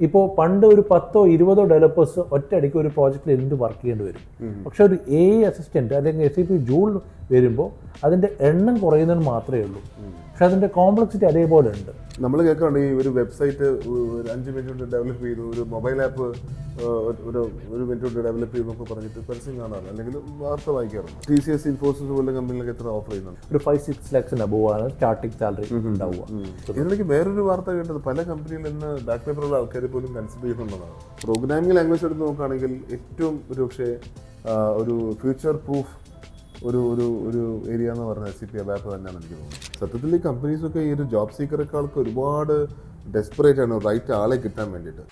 ഇപ്പോൾ പണ്ട് ഒരു 10-20 ഡെവലപ്പേഴ്സ് ഒറ്റയടിക്ക് ഒരു പ്രോജക്റ്റിൽ എന്ത് വർക്ക് ചെയ്യേണ്ടി വരും. പക്ഷെ ഒരു അസിസ്റ്റന്റ് അല്ലെങ്കിൽ SAP ജൂൾ വരുമ്പോൾ അതിന്റെ എണ്ണം കുറയുന്നതിന് മാത്രമേ ഉള്ളൂ. പക്ഷെ അതിന്റെ കോംപ്ലക്സിറ്റി അതേപോലെ ഉണ്ട്. നമ്മൾ കേൾക്കാറുണ്ട് ഈ ഒരു വെബ്സൈറ്റ് 5 മിനിറ്റ് കൊണ്ട് ഡെവലപ്പ് ചെയ്തു, ഒരു മൊബൈൽ ആപ്പ് ഒരു മിനിറ്റ് കൊണ്ട് ഡെവലപ്പ് ചെയ്തു എന്നൊക്കെ പറഞ്ഞിട്ട് പരസ്യം കാണാറ് അല്ലെങ്കിൽ വാർത്ത വായിക്കാറുണ്ട്. TCS, ഇൻഫോസിസ് പോലുള്ള കമ്പനികളൊക്കെ എത്ര ഓഫർ ചെയ്യുന്നുണ്ട്? ഒരു 5-6 lakhs അബോവാണ് സ്റ്റാർട്ടിംഗ് സാലറി ഉണ്ടാവുക. ഇതിനിടയ്ക്ക് വേറൊരു വാർത്ത കേട്ടത് പല കമ്പനിയിൽ നിന്ന് ബാക്ക് പേപ്പറുള്ള ആൾക്കാർ പോലും കൺസിഡർ ചെയ്യുന്നുള്ളതാണ്. പ്രോഗ്രാമിംഗ് ലാംഗ്വേജ് എടുത്ത് നോക്കുകയാണെങ്കിൽ ഏറ്റവും ഒരു പക്ഷേ ഒരു ഫ്യൂച്ചർ പ്രൂഫ് ഒരു ഏരിയ എന്ന് പറഞ്ഞാൽ SAP ABAP തന്നെയാണ് എനിക്ക് തോന്നുന്നത്. സത്യത്തിൽ ഈ കമ്പനീസൊക്കെ ഈ ഒരു ജോബ് സീക്കറേക്കാൾക്ക് ഒരുപാട് ഡെസ്പറേറ്റ് ആണ് റൈറ്റ് ആളെ കിട്ടാൻ വേണ്ടിയിട്ട്.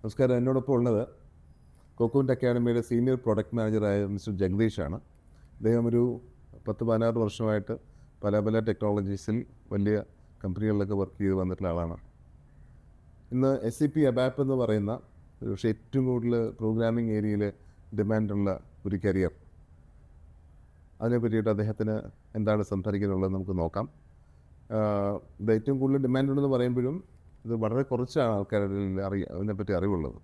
നമസ്കാരം, എന്നോടൊപ്പം ഉള്ളത് കോക്കോന്റ് അക്കാഡമിയുടെ സീനിയർ പ്രൊഡക്റ്റ് മാനേജറായ മിസ്റ്റർ ജഗദീഷാണ്. അദ്ദേഹം ഒരു 10-16 വർഷമായിട്ട് പല ടെക്നോളജീസിൽ വലിയ കമ്പനികളിലൊക്കെ വർക്ക് ചെയ്ത് വന്നിട്ടുള്ള ആളാണ്. ഇന്ന് SAP ABAP എന്ന് പറയുന്ന പക്ഷേ ഏറ്റവും കൂടുതൽ പ്രോഗ്രാമിംഗ് ഏരിയയിൽ ഡിമാൻഡുള്ള ഒരു കരിയർ, അതിനെ പറ്റിയിട്ട് അദ്ദേഹത്തിന് എന്താണ് സംസാരിക്കാനുള്ളത് നമുക്ക് നോക്കാം. ഇത് ഏറ്റവും കൂടുതൽ ഡിമാൻഡുണ്ടെന്ന് പറയുമ്പോഴും ഇത് വളരെ കുറച്ചാണ് ആൾക്കാരുടെ അതിനെപ്പറ്റി അറിവുള്ളത്.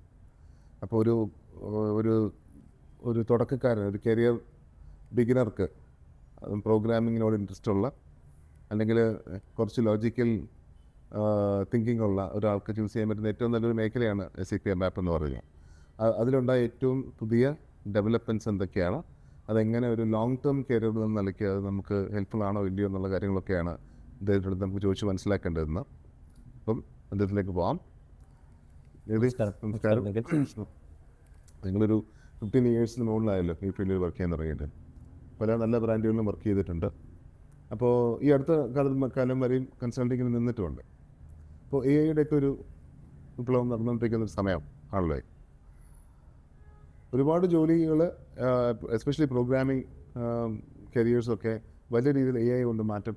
അപ്പോൾ ഒരു തുടക്കക്കാരൻ, ഒരു കരിയർ ബിഗിനർക്ക് പ്രോഗ്രാമിങ്ങിനോട് ഇൻട്രസ്റ്റ് ഉള്ള അല്ലെങ്കിൽ കുറച്ച് ലോജിക്കൽ തിങ്കിങ് ഉള്ള ഒരാൾക്ക് ചൂസ് ചെയ്യാൻ പറ്റുന്ന ഏറ്റവും നല്ലൊരു മേഖലയാണ് SAP ABAP എന്ന് പറയുന്നത്. അതിലുണ്ടായ ഏറ്റവും പുതിയ ഡെവലപ്മെൻറ്റ്സ് എന്തൊക്കെയാണ്, അതെങ്ങനെ ഒരു ലോങ് ടേം കരിയർ എന്ന നിലയ്ക്ക് അത് നമുക്ക് ഹെൽപ്ഫുൾ ആണോ ഇല്ലയോ എന്നുള്ള കാര്യങ്ങളൊക്കെയാണ് അദ്ദേഹത്തിനോട് നമുക്ക് ചോദിച്ച് മനസ്സിലാക്കേണ്ടതെന്ന്. അപ്പം അദ്ദേഹത്തിലേക്ക് പോകാം. നമസ്കാരം. നിങ്ങളൊരു 15 yearsന് മുകളിലായല്ലോ ഈ ഫീൽഡിൽ വർക്ക് ചെയ്യാൻ തുടങ്ങിയിട്ട്. പല നല്ല ബ്രാൻഡുകളിലും വർക്ക് ചെയ്തിട്ടുണ്ട്. അപ്പോൾ ഈ അടുത്ത കാലം വരെയും കൺസൾട്ടിങ്ങിൽ നിന്നിട്ടുമുണ്ട്. അപ്പോൾ AI ഒക്കെ ഒരു വിപ്ലവം നടന്നുകൊണ്ടിരിക്കുന്ന ഒരു സമയം ആണല്ലോ. ഒരുപാട് ജോലികൾ എസ്പെഷ്യലി പ്രോഗ്രാമിംഗ് കരിയേഴ്സൊക്കെ വലിയ രീതിയിൽ AI കൊണ്ട് മാറ്റം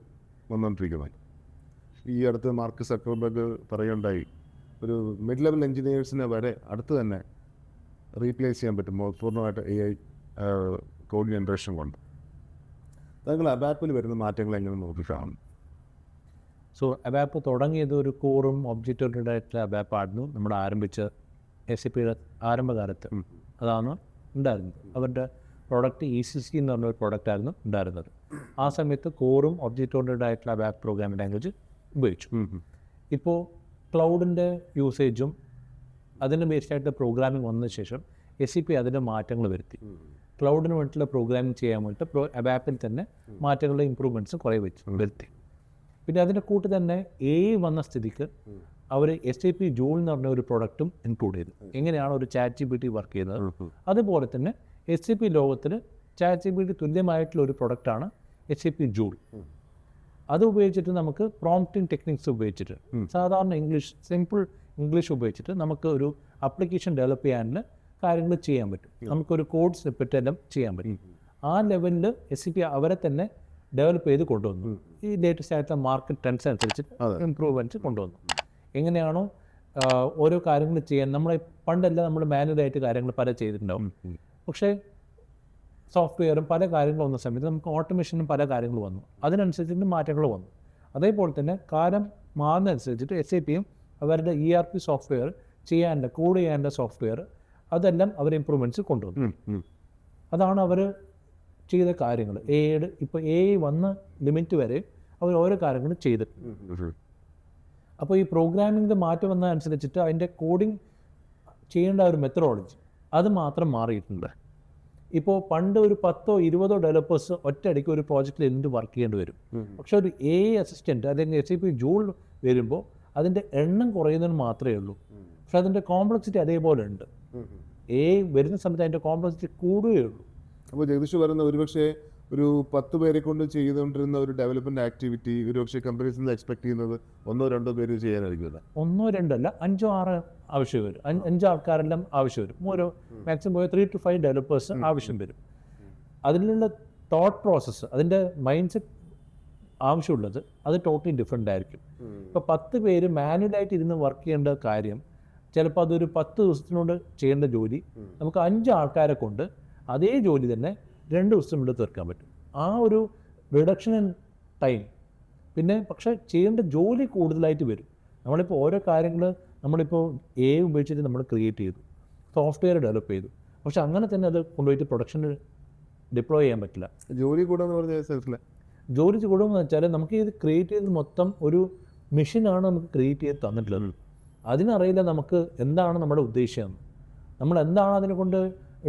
വന്നുകൊണ്ടിരിക്കുന്നത്. ഈ അടുത്ത് മാർക്ക് സക്കർബർഗ് പറയുണ്ടായി, ഒരു മിഡ് ലെവൽ എഞ്ചിനീയേഴ്സിനെ വരെ അടുത്ത് തന്നെ റീപ്ലേസ് ചെയ്യാൻ പറ്റും പൂർണ്ണമായിട്ട് AI കോഡ് ജനറേഷൻ കൊണ്ട്. താങ്കൾ ABAPൽ വരുന്ന മാറ്റങ്ങൾ എങ്ങനെ നോക്കിക്കാണും? സോ ABAP തുടങ്ങിയത് ഒരു കോറും ഒബ്ജക്റ്റ് ഓറിയന്റഡ് ആയിട്ടുള്ള ABAP ആയിരുന്നു നമ്മൾ ആരംഭിച്ച SAPയുടെ ആരംഭകാലത്ത്. അതാണ് ഉണ്ടായിരുന്നത്. അവരുടെ പ്രോഡക്റ്റ് ECC എന്ന് പറഞ്ഞൊരു പ്രോഡക്റ്റ് ആയിരുന്നു ഉണ്ടായിരുന്നത്. ആ സമയത്ത് കോറും ഒബ്ജക്റ്റ് ഓറിയന്റഡ് ആയിട്ടുള്ള ABAP പ്രോഗ്രാമിംഗ് ലാംഗ്വേജ് ഉപയോഗിച്ചു. ഇപ്പോൾ ക്ലൗഡിൻ്റെ യൂസേജും അതിന് ബേസ്ഡ് ആയിട്ട് പ്രോഗ്രാമിംഗ് വന്നതിന് ശേഷം SAP അതിൻ്റെ മാറ്റങ്ങൾ വരുത്തി. ക്ലൗഡിന് വേണ്ടിയിട്ടുള്ള പ്രോഗ്രാമിംഗ് ചെയ്യാൻ വേണ്ടിയിട്ട് ABAPൽ തന്നെ മാറ്റങ്ങളുടെ ഇമ്പ്രൂവ്മെൻറ്റ്സ് കുറേ വരുത്തി. പിന്നെ അതിൻ്റെ കൂട്ട് തന്നെ AI വന്ന സ്ഥിതിക്ക് അവർ SAP ജൂൾ എന്ന് പറഞ്ഞ ഒരു പ്രൊഡക്റ്റും ഇൻക്ലൂഡ് ചെയ്തു. എങ്ങനെയാണ് ഒരു ChatGPT വർക്ക് ചെയ്യുന്നത്, അതുപോലെ തന്നെ SAP ലോകത്തിൽ ChatGPT തുല്യമായിട്ടുള്ള ഒരു പ്രൊഡക്റ്റാണ് SAP ജൂൾ. അത് ഉപയോഗിച്ചിട്ട് നമുക്ക് പ്രോംപ്റ്റിംഗ് ടെക്നിക്സ് ഉപയോഗിച്ചിട്ട് സാധാരണ സിമ്പിൾ ഇംഗ്ലീഷ് ഉപയോഗിച്ചിട്ട് നമുക്ക് ഒരു ആപ്ലിക്കേഷൻ ഡെവലപ്പ് ചെയ്യാനുള്ള കാര്യങ്ങൾ ചെയ്യാൻ പറ്റും. നമുക്കൊരു കോഡ് സ്നിപ്പെറ്റ് എല്ലാം ചെയ്യാൻ പറ്റും. ആ ലെവലിൽ SAP അവരെ തന്നെ ഡെവലപ്പ് ചെയ്ത് കൊണ്ടുവന്നു. ഈ ലേറ്റസ്റ്റ് ആയിട്ടുള്ള മാർക്കറ്റ് ട്രെൻഡ്സ് അനുസരിച്ച് ഇംപ്രൂവ്മെൻറ്റ്സ് കൊണ്ടുവന്നു. എങ്ങനെയാണോ ഓരോ കാര്യങ്ങൾ ചെയ്യാൻ പണ്ടെല്ലാം നമ്മൾ മാനുവലായിട്ട് കാര്യങ്ങൾ പല ചെയ്തിട്ടുണ്ടാവും. പക്ഷേ സോഫ്റ്റ്വെയറും പല കാര്യങ്ങൾ വന്ന സമയത്ത് നമുക്ക് ഓട്ടോമേഷനും പല കാര്യങ്ങൾ വന്നു. അതിനനുസരിച്ചിട്ട് മാറ്റങ്ങൾ വന്നു. അതേപോലെ തന്നെ കാലം മാറുന്നതനുസരിച്ചിട്ട് SAPയും അവരുടെ ERP സോഫ്റ്റ്വെയർ ചെയ്യാനുള്ള കോഡ് ചെയ്യാനുള്ള സോഫ്റ്റ്വെയർ അതെല്ലാം അവർ ഇമ്പ്രൂവ്മെൻറ്റ്സ് കൊണ്ടുവന്നു. അതാണ് അവർ ചെയ്ത കാര്യങ്ങൾ. ഇപ്പോൾ AI വന്ന ലിമിറ്റ് വരെ അവർ ഓരോ കാര്യങ്ങൾ ചെയ്തിട്ടുണ്ട്. അപ്പോൾ ഈ പ്രോഗ്രാമിംഗിൻ്റെ മാറ്റം വന്നതനുസരിച്ചിട്ട് അതിൻ്റെ കോഡിങ് ചെയ്യേണ്ട ഒരു മെത്തഡോളജി അത് മാത്രം മാറിയിട്ടുണ്ട്. ഇപ്പോൾ പണ്ട് ഒരു 10-20 ഡെവലപ്പേഴ്സ് ഒറ്റയടിക്ക് ഒരു പ്രോജക്റ്റിൽ എന്ത് വർക്ക് ചെയ്യേണ്ടി വരും. പക്ഷെ ഒരു അസിസ്റ്റന്റ് അല്ലെങ്കിൽ SAP ജൂൾ വരുമ്പോൾ അതിൻ്റെ എണ്ണം കുറയുന്നതിന് മാത്രമേ ഉള്ളൂ. പക്ഷെ അതിൻ്റെ കോംപ്ലക്സിറ്റി അതേപോലെ ഉണ്ട്. വരുന്ന സമയത്ത് അതിൻ്റെ കോംപ്ലക്സിറ്റി കൂടുകയുള്ളൂ. അപ്പോൾ ജഗദീഷ് പറയുന്ന ഒരുപക്ഷെ ഒരു 10 പേരെ കൊണ്ട് ചെയ്തുകൊണ്ടിരുന്ന ഒരു ഡെവലപ്മെന്റ് ആക്ടിവിറ്റി ഒരുപക്ഷെ കമ്പനീസിൽ നിന്ന് എക്സ്പെക്ട് ചെയ്യുന്നത് 1-2 പേര് ചെയ്യാനായിരിക്കും. 1-2 അല്ല, 5-6 ആവശ്യം വരും. 5 ആൾക്കാരെല്ലാം ആവശ്യം വരും. ഓരോ മാക്സിമം പോയ 3 to 5 ഡെവലപ്പേഴ്സ് ആവശ്യം വരും. അതിലുള്ള തോട്ട് പ്രോസസ്സ്, അതിൻ്റെ മൈൻഡ് സെറ്റ് ആവശ്യമുള്ളത് അത് ടോട്ടലി ഡിഫറെൻ്റ് ആയിരിക്കും. ഇപ്പോൾ 10 പേര് മാനുവലായിട്ട് ഇരുന്ന് വർക്ക് ചെയ്യേണ്ട കാര്യം ചിലപ്പോൾ അതൊരു 10 ദിവസത്തിനോട് ചെയ്യേണ്ട ജോലി നമുക്ക് 5 ആൾക്കാരെ കൊണ്ട് അതേ ജോലി തന്നെ 2 ദിവസത്തിനുള്ളിൽ തീർക്കാൻ പറ്റും. ആ ഒരു റിഡക്ഷൻ ഇൻ ടൈം പിന്നെ പക്ഷേ ചെയ്യേണ്ട ജോലി കൂടുതലായിട്ട് വരും. നമ്മളിപ്പോൾ ഓരോ കാര്യങ്ങൾ നമ്മളിപ്പോൾ AI ഉപയോഗിച്ചിട്ട് നമ്മൾ ക്രിയേറ്റ് ചെയ്തു, സോഫ്റ്റ്വെയർ ഡെവലപ്പ് ചെയ്തു, പക്ഷെ അങ്ങനെ തന്നെ അത് കൊണ്ടുപോയിട്ട് പ്രൊഡക്ഷനിൽ ഡിപ്ലോയ് ചെയ്യാൻ പറ്റില്ല. ജോലി കൂടാന്ന് പറഞ്ഞ സ്ഥലത്തില്ല. ജോലി കൂടുമെന്ന് വെച്ചാൽ നമുക്ക് ഇത് ക്രിയേറ്റ് ചെയ്ത് മൊത്തം ഒരു മെഷീനാണ് നമുക്ക് ക്രിയേറ്റ് ചെയ്ത് തന്നിട്ടുള്ളത്. അതിനറിയില്ല നമുക്ക് എന്താണ് നമ്മുടെ ഉദ്ദേശം, നമ്മൾ എന്താണ് അതിനെ കൊണ്ട്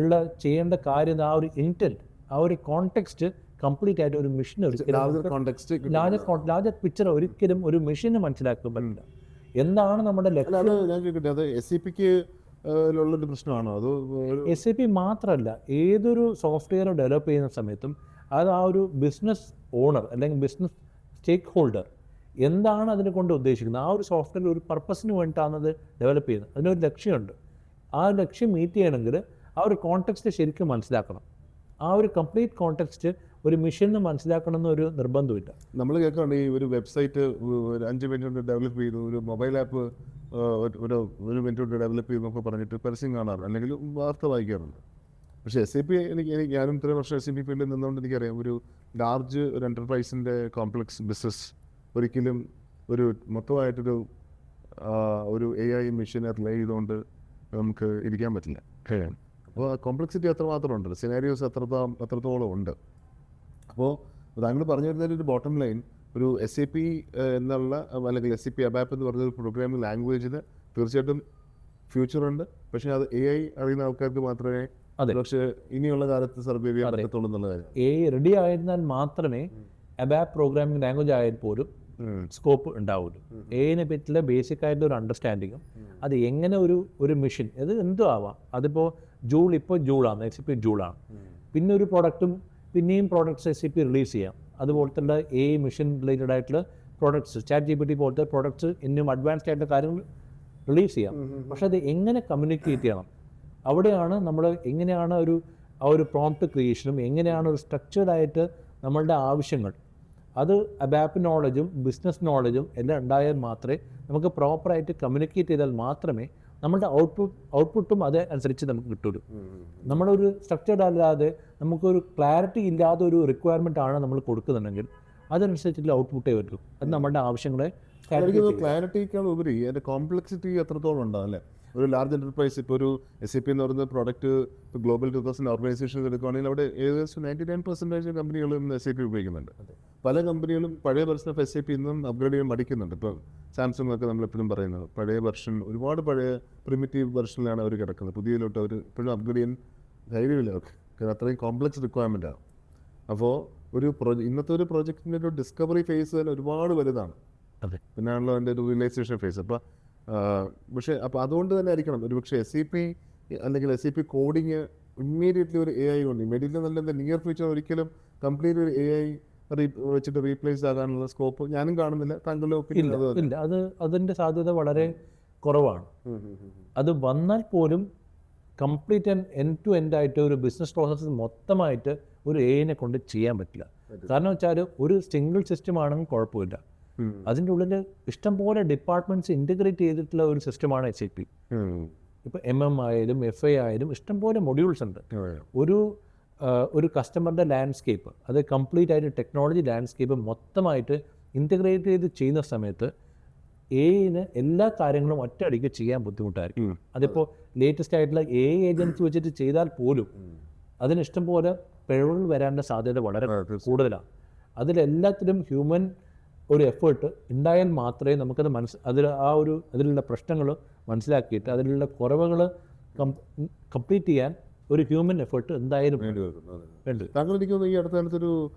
ഉള്ള ചെയ്യേണ്ട കാര്യം, ആ ഒരു ഇൻറ്റൻറ്റ്, ആ ഒരു കോണ്ടെക്സ്റ്റ് കംപ്ലീറ്റ് ആയിട്ട് ഒരു മെഷീൻ ലാർജർ പിക്ചർ ഒരിക്കലും ഒരു മെഷീന് മനസ്സിലാക്കാൻ പറ്റില്ല. എന്താണ് നമ്മുടെ ലക്ഷ്യം? ഞാൻ ചോദിക്കട്ടെ, അത് SAPക്ക് ഉള്ളൊരു പ്രശ്നമാണോ അതോ? SAP മാത്രമല്ല, ഏതൊരു സോഫ്റ്റ്വെയർ ഡെവലപ്പ് ചെയ്യുന്ന സമയത്തും അത് ആ ഒരു ബിസിനസ് ഓണർ അല്ലെങ്കിൽ ബിസിനസ് സ്റ്റേക്ക് ഹോൾഡർ എന്താണ് അതിനെ കൊണ്ട് ഉദ്ദേശിക്കുന്നത്, ആ ഒരു സോഫ്റ്റ്വെയർ ഒരു പർപ്പസിന് വേണ്ടിയിട്ടാണ് അത് ഡെവലപ്പ് ചെയ്യുന്നത്. അതിനൊരു ലക്ഷ്യമുണ്ട്. ആ ലക്ഷ്യം മീറ്റ് ചെയ്യണമെങ്കിൽ ആ ഒരു കോണ്ടെക്സ്റ്റ് ശരിക്കും മനസ്സിലാക്കണം. ആ ഒരു കംപ്ലീറ്റ് കോണ്ടെക്സ്റ്റ് ഒരു മെഷീനിന് മനസ്സിലാക്കണം എന്നൊരു നിർബന്ധമില്ല. നമ്മൾ കേൾക്കാറുണ്ട് ഈ ഒരു വെബ്സൈറ്റ് 5 മിനിറ്റ് കൊണ്ട് ഡെവലപ്പ് ചെയ്തു, ഒരു മൊബൈൽ ആപ്പ് ഒരു മിനിറ്റ് കൊണ്ട് ഡെവലപ്പ് ചെയ്തു എന്നൊക്കെ പറഞ്ഞിട്ട് പരസ്യം കാണാറുണ്ട്, അല്ലെങ്കിൽ വാർത്ത വായിക്കാറുണ്ട്. പക്ഷേ SAP ഞാനും ഇത്രയും വർഷം SAP ഫീൽഡിൽ നിന്നുകൊണ്ട് എനിക്കറിയാം, ഒരു ലാർജ് ഒരു എൻ്റർപ്രൈസിൻ്റെ കോംപ്ലക്സ് ബിസിനസ് ഒരിക്കലും ഒരു മൊത്തമായിട്ടൊരു ഒരു AI മെഷീനെ റിലേ ചെയ്തുകൊണ്ട് നമുക്ക് ഇരിക്കാൻ പറ്റില്ല. അപ്പോൾ കോംപ്ലക്സിറ്റി അത്രമാത്രം ഉണ്ട്, സിനാരിയോസ് അത്രത്തോളം ഉണ്ട്. അപ്പോൾ താങ്കൾ പറഞ്ഞു വരുന്നതിൽ ഒരു ബോട്ടം ലൈൻ, ഒരു SAP എന്നുള്ള അല്ലെങ്കിൽ SAP ABAP എന്ന് പറഞ്ഞൊരു പ്രോഗ്രാമിംഗ് ലാംഗ്വേജിന് തീർച്ചയായിട്ടും ഫ്യൂച്ചറുണ്ട്. പക്ഷേ അത് AI അറിയുന്ന ആൾക്കാർക്ക് മാത്രമേ പക്ഷേ ഇനിയുള്ള കാലത്ത് സർവൈവ് ചെയ്യാൻ പറ്റത്തുള്ളൂ എന്നുള്ള കാര്യം. AI റെഡി ആയിരുന്നാൽ മാത്രമേ ABAP പ്രോഗ്രാമിംഗ് ലാംഗ്വേജ് ആയാൽ പോലും സ്കോപ്പ് ഉണ്ടാവുള്ളൂ. AI പറ്റിയുള്ള ബേസിക് ആയിട്ടുള്ള ഒരു അണ്ടർസ്റ്റാൻഡിങ്ങും അത് എങ്ങനെ ഒരു മെഷീൻ അത് എന്തോ ആവാം. അതിപ്പോൾ ഇപ്പോൾ ജൂളാണ്, SAP ജൂളാണ്. പിന്നെ ഒരു പ്രോഡക്റ്റും പിന്നെയും പ്രോഡക്റ്റ്സ് SAP റിലീസ് ചെയ്യാം. അതുപോലത്തെ AI മെഷീൻ റിലേറ്റഡ് ആയിട്ടുള്ള പ്രോഡക്ട്സ്, ChatGPT പോലത്തെ പ്രോഡക്ട്സ് ഇന്നും അഡ്വാൻസ്ഡ് ആയിട്ടുള്ള കാര്യങ്ങൾ റിലീസ് ചെയ്യാം. പക്ഷെ അത് എങ്ങനെ കമ്മ്യൂണിക്കേറ്റ് ചെയ്യണം, അവിടെയാണ് നമ്മൾ എങ്ങനെയാണ് ആ ഒരു പ്രോംപ്റ്റ് ക്രിയേഷനും എങ്ങനെയാണ് ഒരു സ്ട്രക്ചേർഡായിട്ട് നമ്മളുടെ ആവശ്യങ്ങൾ, അത് ABAP നോളജും ബിസിനസ് നോളജും എല്ലാം ഉണ്ടായാൽ മാത്രമേ നമുക്ക് പ്രോപ്പറായിട്ട് കമ്മ്യൂണിക്കേറ്റ് ചെയ്താൽ മാത്രമേ നമ്മളുടെ ഔട്ട്പുട്ടും അത് അനുസരിച്ച് നമുക്ക് കിട്ടുള്ളൂ. നമ്മളൊരു സ്ട്രക്ചർഡ് അല്ലാതെ നമുക്കൊരു ക്ലാരിറ്റി ഇല്ലാതെ ഒരു റിക്വയർമെൻ്റ് ആണ് നമ്മൾ കൊടുക്കുന്നുണ്ടെങ്കിൽ അതനുസരിച്ചുള്ള ഔട്ട്പുട്ടേ വരൂ. അത് നമ്മുടെ ആവശ്യങ്ങളെ ക്ലാരിറ്റിയേക്കാൾ ഉപരി അതിൻ്റെ കോംപ്ലക്സിറ്റി എത്രത്തോളം ഉണ്ടാകും അല്ലേ? ഒരു ലാർജ് എൻ്റർപ്രൈസ്, ഇപ്പോൾ ഒരു SAP എന്ന് പറയുന്ന പ്രോഡക്റ്റ് ഇപ്പോൾ ഗ്ലോബൽ 2000 ഓർഗനൈസേഷൻ എടുക്കുകയാണെങ്കിൽ അവിടെ ഏകദേശം 99% കമ്പനികളും SAP ഉപയോഗിക്കുന്നുണ്ട്. പല കമ്പനികളും പഴയ വെർഷൻ ഓഫ് SAP ഇന്നും അപ്ഗ്രേഡ് ചെയ്യാൻ മടിക്കുന്നുണ്ട്. ഇപ്പോൾ സാംസങ് ഒക്കെ നമ്മളെപ്പോഴും പറയുന്നത് പഴയ വെർഷൻ, ഒരുപാട് പഴയ പ്രിമിറ്റീവ് വെർഷനിലാണ് അവർ കിടക്കുന്നത്. പുതിയതിലോട്ട് അവർ ഇപ്പോഴും അപ്ഗ്രേഡ് ചെയ്യാൻ ധൈര്യമില്ല അവർക്ക്, കാരണം അത്രയും കോംപ്ലക്സ് റിക്വയർമെൻറ്റാണ്. അപ്പോൾ ഇന്നത്തെ ഒരു പ്രോജക്റ്റിൻ്റെ ഒരു ഡിസ്കവറി ഫേസ് തന്നെ ഒരുപാട് വലുതാണ്. പിന്നെയാണല്ലോ അതിൻ്റെ ഒരു റിയലൈസേഷൻ ഫേസ്. പക്ഷേ അതുകൊണ്ട് തന്നെ ആയിരിക്കണം ഒരു പക്ഷേ SAP അല്ലെങ്കിൽ SAP കോഡിങ് ഇമ്മീഡിയറ്റ്ലി ഒരു AI കൊണ്ട് ഇമ്മീഡിയറ്റ്ലി നല്ല നിയർ ഫ്യൂച്ചർ ഒരിക്കലും കംപ്ലീറ്റ് ഒരു AI വെച്ചിട്ട് റീപ്ലേസ് ആകാനുള്ള സ്കോപ്പ് ഞാനും കാണുന്നില്ല. താങ്കളുടെ ഒപ്പീനിയൻ? ഇല്ല, അതിൻ്റെ സാധ്യത വളരെ കുറവാണ്. അത് വന്നാൽ പോലും കംപ്ലീറ്റ് എൻഡ് ടു എൻഡ് ആയിട്ട് ഒരു ബിസിനസ് പ്രോസസ്സ് മൊത്തമായിട്ട് ഒരു AI കൊണ്ട് ചെയ്യാൻ പറ്റില്ല. കാരണം വെച്ചാൽ ഒരു സിംഗിൾ സിസ്റ്റം ആണെങ്കിൽ കുഴപ്പമില്ല, അതിൻ്റെ ഉള്ളിൽ ഇഷ്ടംപോലെ ഡിപ്പാർട്ട്മെൻറ്റ്സ് ഇൻറ്റഗ്രേറ്റ് ചെയ്തിട്ടുള്ള ഒരു സിസ്റ്റമാണ് SAP. ഇപ്പോൾ MM ആയാലും FI ആയാലും ഇഷ്ടംപോലെ മൊഡ്യൂൾസ് ഉണ്ട്. ഒരു കസ്റ്റമറുടെ ലാൻഡ്സ്കേപ്പ്, അത് കംപ്ലീറ്റ് ആയിട്ട് ടെക്നോളജി ലാൻഡ്സ്കേപ്പ് മൊത്തമായിട്ട് ഇൻറ്റഗ്രേറ്റ് ചെയ്ത് ചെയ്യുന്ന സമയത്ത് AIന് എല്ലാ കാര്യങ്ങളും ഒറ്റയടിക്ക് ചെയ്യാൻ ബുദ്ധിമുട്ടായിരിക്കും. അതിപ്പോൾ ലേറ്റസ്റ്റ് ആയിട്ടുള്ള AI ഏജൻസി വെച്ചിട്ട് ചെയ്താൽ പോലും അതിന് ഇഷ്ടംപോലെ പിഴവുകൾ വരാനുള്ള സാധ്യത വളരെ കൂടുതലാണ്. അതിലെല്ലാത്തിലും ഹ്യൂമൻ ഒരു എഫേർട്ട് ഉണ്ടായാൽ മാത്രമേ നമുക്കത് അതിലുള്ള പ്രശ്നങ്ങൾ മനസ്സിലാക്കിയിട്ട് അതിലുള്ള കുറവുകൾ കംപ്ലീറ്റ് ചെയ്യാൻ ഒരു ഹ്യൂമൻ എഫേർട്ട് എന്തായാലും വേണ്ടി. താങ്കൾ എനിക്ക് തോന്നുന്നു ഈ അടുത്ത കാലത്തൊരു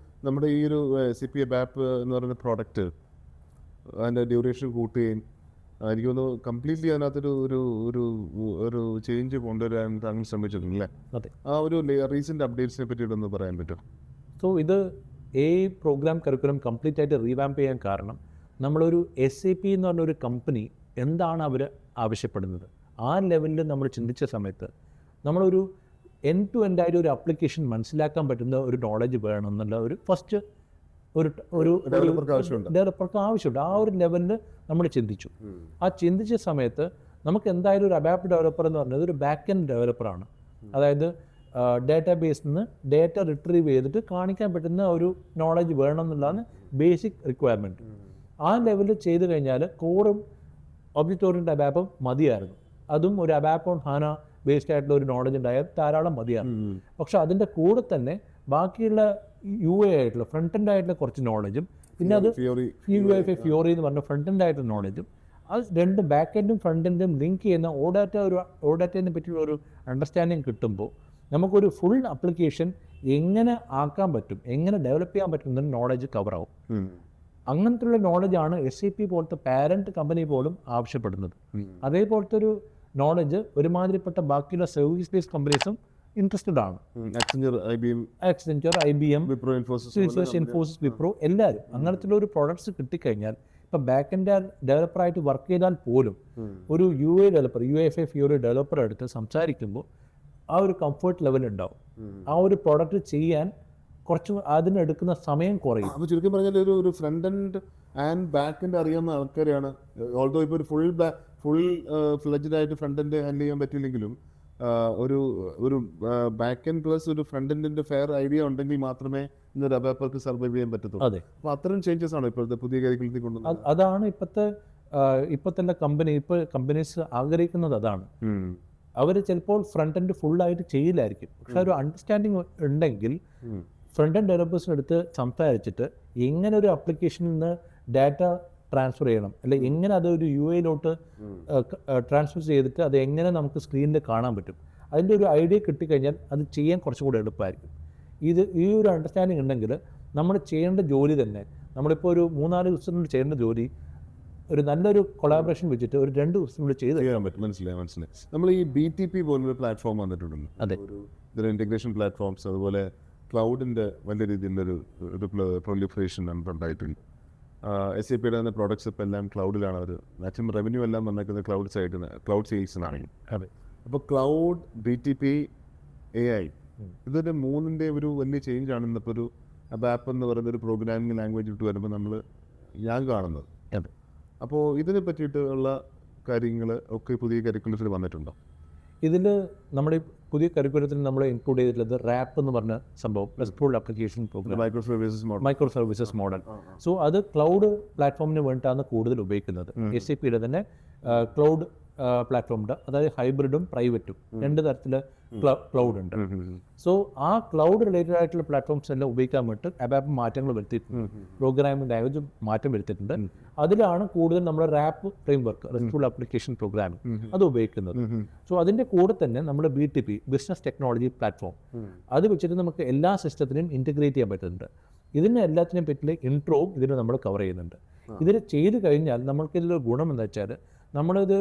നമ്മുടെ ഈ ഒരു SAP ABAP എന്ന് പറയുന്ന പ്രോഡക്റ്റ് അതിൻ്റെ ഡ്യൂറേഷൻ കൂട്ടുകയും എനിക്ക് തോന്നുന്നു കംപ്ലീറ്റ്ലി അതിനകത്തൊരു ഒരു ഒരു ഒരു ചേഞ്ച് കൊണ്ടുവരാൻ താങ്കൾ ശ്രമിച്ചിട്ടുണ്ടല്ലേ? അതെ. ആ ഒരു റീസെൻ്റ് അപ്ഡേറ്റ്സിനെ പറ്റിയിട്ടൊന്ന് പറയാൻ പറ്റും? ഇത് AI പ്രോഗ്രാം കരിക്കുലം കംപ്ലീറ്റ് ആയിട്ട് റീവാമ്പ് ചെയ്യാൻ കാരണം നമ്മളൊരു SAP എന്ന് പറഞ്ഞൊരു കമ്പനി എന്താണ് അവർ ആവശ്യപ്പെടുന്നത് ആ ലെവലിൽ നമ്മൾ ചിന്തിച്ച സമയത്ത് നമ്മളൊരു എൻഡ് ടു എൻഡ് ആയിട്ട് ഒരു ആപ്ലിക്കേഷൻ മനസ്സിലാക്കാൻ പറ്റുന്ന ഒരു നോളജ് വേണം എന്നുള്ള ഒരു ഫസ്റ്റ് ഒരു ഡെവലപ്പർക്ക് ആവശ്യമുണ്ട്. ആ ഒരു ലെവലിൽ നമ്മൾ ചിന്തിച്ചു. ആ ചിന്തിച്ച സമയത്ത് നമുക്ക് എന്തായാലും ഒരു ABAP ഡെവലപ്പർ എന്ന് പറഞ്ഞത് ഒരു ബാക്ക് എൻഡ് ഡെവലപ്പറാണ്. അതായത് ഡാറ്റാബേസിൽ നിന്ന് ഡാറ്റ റിട്രീവ് ചെയ്തിട്ട് കാണിക്കാൻ പറ്റുന്ന ഒരു നോളജ് വേണം എന്നുള്ളതാണ് ബേസിക് റിക്വയർമെൻറ്റ്. ആ ലെവലിൽ ചെയ്ത് കഴിഞ്ഞാൽ കോറും ഒബ്ജക്റ്റ് ഓറിയൻറ്റഡ് അബാപ്പും മതിയായിരുന്നു. അതും ഒരു അബാപ്പ് ഓൺ ഹാന ബേസ്ഡ് ആയിട്ടുള്ള ഒരു നോളജ് ഉണ്ടായാൽ ധാരാളം മതിയാണ്. പക്ഷെ അതിൻ്റെ കൂടെ തന്നെ ബാക്കിയുള്ള UI ആയിട്ടുള്ള ഫ്രണ്ട് എൻഡ് ആയിട്ടുള്ള കുറച്ച് നോളജും പിന്നെ അത് ഫിയോറി എന്ന് പറഞ്ഞ ഫ്രണ്ട് എൻഡ് ആയിട്ടുള്ള നോളജും അത് രണ്ട് ബാക്ക് എൻഡും ഫ്രണ്ട് എൻഡും ലിങ്ക് ചെയ്യുന്ന ഓഡാറ്റയെ പറ്റിയുള്ള ഒരു അണ്ടർസ്റ്റാൻഡിങ് കിട്ടുമ്പോൾ നമുക്കൊരു ഫുൾ ആപ്ലിക്കേഷൻ എങ്ങനെ ആക്കാൻ പറ്റും, എങ്ങനെ ഡെവലപ്പ് ചെയ്യാൻ പറ്റും എന്നൊരു നോളജ് കവറാവും. അങ്ങനത്തെ നോളജാണ് SAP പോലത്തെ പാരൻറ്റ് കമ്പനി പോലും ആവശ്യപ്പെടുന്നത്. അതേപോലത്തെ ഒരു നോളജ് ഒരുമാതിരിപ്പെട്ട ബാക്കിയുള്ള സർവീസ് ബേസ്ഡ് കമ്പനീസും ഇൻട്രസ്റ്റഡ് ആണ്. Accenture, IBM, ഇൻഫോസിസ്, വിപ്രോ എല്ലാവരും അങ്ങനത്തെ ഒരു പ്രോഡക്ട്സ് കിട്ടിക്കഴിഞ്ഞാൽ ഇപ്പം ബാക്ക് എൻഡ് ഡെവലപ്പറായിട്ട് വർക്ക് ചെയ്താൽ പോലും ഒരു UA ഡെവലപ്പർ, UEFI ഫിയോറി ഡെവലപ്പർ അടുത്ത് സംസാരിക്കുമ്പോൾ ആ ഒരു കംഫർട്ട് ലെവൽ ഉണ്ടാവും. ആ ഒരു പ്രോഡക്റ്റ് ചെയ്യാൻ കുറച്ച് അതിനെടുക്കുന്ന സമയം കുറയും. അപ്പോൾ ചുരുക്കി പറഞ്ഞാൽ ഒരു front end and back end അറിയാവുന്ന ആൾക്കാരെയാണ്. ഓൾദോ ഇപ്പോൾ ഒരു ഫുൾ ഫ്ലെഡ്ജഡ് ആയിട്ട് ഫ്രണ്ട് എൻഡ് ഹാൻഡിൽ ചെയ്യാൻ പറ്റില്ലെങ്കിലും ഒരു ബാക്ക് എൻഡ് പ്ലസ് ഒരു ഫ്രണ്ട് എൻഡിന്റെ ഫെയർ ഐഡിയ ഉണ്ടെങ്കിൽ മാത്രമേ ഇന്നൊരു അബാപ്പർക്ക് സർവൈവ് ചെയ്യാൻ പറ്റത്തുള്ളൂ. അതെ, അപ്പോൾ അത്തരം ചേഞ്ചസ് ആണ് ഇപ്പോഴത്തെ പുതിയ കരിക്കുലത്തിൽ കൊണ്ടുവന്നത്. അതാണ് ഇപ്പോഴത്തെ കമ്പനീസ് ആഗ്രഹിക്കുന്നത്. അതാണ് അവർ ചിലപ്പോൾ ഫ്രണ്ട് എൻഡ് ഫുള്ളായിട്ട് ചെയ്യില്ലായിരിക്കും. പക്ഷെ ഒരു അണ്ടർസ്റ്റാൻഡിങ് ഉണ്ടെങ്കിൽ ഫ്രണ്ട് എൻഡ് ഡെവലപ്പേഴ്സിൻ്റെ അടുത്ത് സംസാരിച്ചിട്ട് എങ്ങനെ ഒരു ആപ്ലിക്കേഷനിൽ നിന്ന് ഡാറ്റ ട്രാൻസ്ഫർ ചെയ്യണം, അല്ലെങ്കിൽ എങ്ങനെ അതൊരു UIയിലോട്ട് ട്രാൻസ്ഫർ ചെയ്തിട്ട് അത് എങ്ങനെ നമുക്ക് സ്ക്രീനിൽ കാണാൻ പറ്റും, അതിൻ്റെ ഒരു ഐഡിയ കിട്ടിക്കഴിഞ്ഞാൽ അത് ചെയ്യാൻ കുറച്ചും കൂടെ എളുപ്പമായിരിക്കും. ഈ ഒരു അണ്ടർസ്റ്റാൻഡിങ് ഉണ്ടെങ്കിൽ നമ്മൾ ചെയ്യേണ്ട ജോലി തന്നെ, നമ്മളിപ്പോൾ ഒരു 3-4 ദിവസം ചെയ്യേണ്ട ജോലി ഒരു നല്ലൊരു കൊളാബറേഷൻ വെച്ചിട്ട് ഒരു 2 ദിവസം ചെയ്യാൻ പറ്റും. മനസ്സിലായി. നമ്മൾ ഈ BTP പോലൊരു പ്ലാറ്റ്ഫോം വന്നിട്ടുണ്ടല്ലോ. അതെ, ഒരു ഇൻ്റഗ്രേഷൻ പ്ലാറ്റ്ഫോംസ്, അതുപോലെ ക്ലൗഡിൻ്റെ വലിയ രീതിയിലൊരു പ്രൊലിഫറേഷൻ ഉണ്ടായിട്ടുണ്ട്. SAPയുടെ തന്നെ പ്രോഡക്ട്സ് ഇപ്പോൾ എല്ലാം ക്ലൗഡിലാണ്. അവർ മാക്സിമം റവന്യൂ എല്ലാം വന്നേക്കുന്നത് ക്ലൗഡ് സെയിൽസിനാണ്. അതെ. അപ്പോൾ ക്ലൗഡ്, BTP, AI ഇതൊരു മൂന്നിൻ്റെ ഒരു വലിയ ചേഞ്ച് ആണ് ഇന്നിപ്പോൾ ഒരു അബാപ്പ് എന്ന് പറയുന്ന ഒരു പ്രോഗ്രാമിംഗ് ലാംഗ്വേജ് ഇട്ട് വരുമ്പോൾ ഞാൻ കാണുന്നത്. അതെ. അപ്പോൾ ഇതിനെ പറ്റിയിട്ടുള്ള കാര്യങ്ങൾ ഒക്കെ പുതിയ കരിക്കുലത്തിൽ വന്നിട്ടുണ്ടോ? ഇതിൽ നമ്മുടെ പുതിയ കരിക്കുലത്തിൽ നമ്മൾ ഇൻക്ലൂഡ് ചെയ്തിട്ടുള്ളത് റാപ്പ് എന്ന് പറഞ്ഞ സംഭവം, restful application programme, micro services model. So അത് ക്ലൗഡ് പ്ലാറ്റ്ഫോമിന് വേണ്ടിയിട്ടാണ് കൂടുതൽ ഉപയോഗിക്കുന്നത്. SAPയുടെ തന്നെ ക്ലൗഡ് പ്ലാറ്റ്ഫോമുണ്ട്. അതായത് ഹൈബ്രിഡും പ്രൈവറ്റും 2 തരത്തിൽ ക്ലൗഡ് ഉണ്ട്. സോ ആ ക്ലൗഡ് റിലേറ്റഡ് ആയിട്ടുള്ള പ്ലാറ്റ്ഫോംസ് എല്ലാം ഉപയോഗിക്കാൻ വേണ്ടി അബാപ്പ് മാറ്റങ്ങൾ വരുത്തിയിട്ടുണ്ട്. പ്രോഗ്രാമിംഗ് ലാംഗ്വേജ് മാറ്റം വരുത്തിയിട്ടുണ്ട്. അതിലാണ് കൂടുതൽ നമ്മുടെ റാപ്പ് ഫ്രെയിംവർക്ക്, റെസ്റ്റ്ഫുൾ ആപ്ലിക്കേഷൻ പ്രോഗ്രാമിംഗ് അത് ഉപയോഗിക്കുന്നത്. സോ അതിൻ്റെ കൂടെ തന്നെ നമ്മുടെ BTP, ബിസിനസ് ടെക്നോളജി പ്ലാറ്റ്ഫോം, അത് വെച്ചിട്ട് നമുക്ക് എല്ലാ സിസ്റ്റത്തിനും ഇൻറ്റഗ്രേറ്റ് ചെയ്യാൻ പറ്റുന്നുണ്ട്. ഇതിന് എല്ലാത്തിനെയും പറ്റിയുള്ള ഇൻട്രോവും ഇതിന് നമ്മൾ കവർ ചെയ്യുന്നുണ്ട്. ഇതിൽ ചെയ്ത് കഴിഞ്ഞാൽ നമ്മൾക്കിതിലൊരു ഗുണം എന്താ വെച്ചാൽ നമ്മളിത്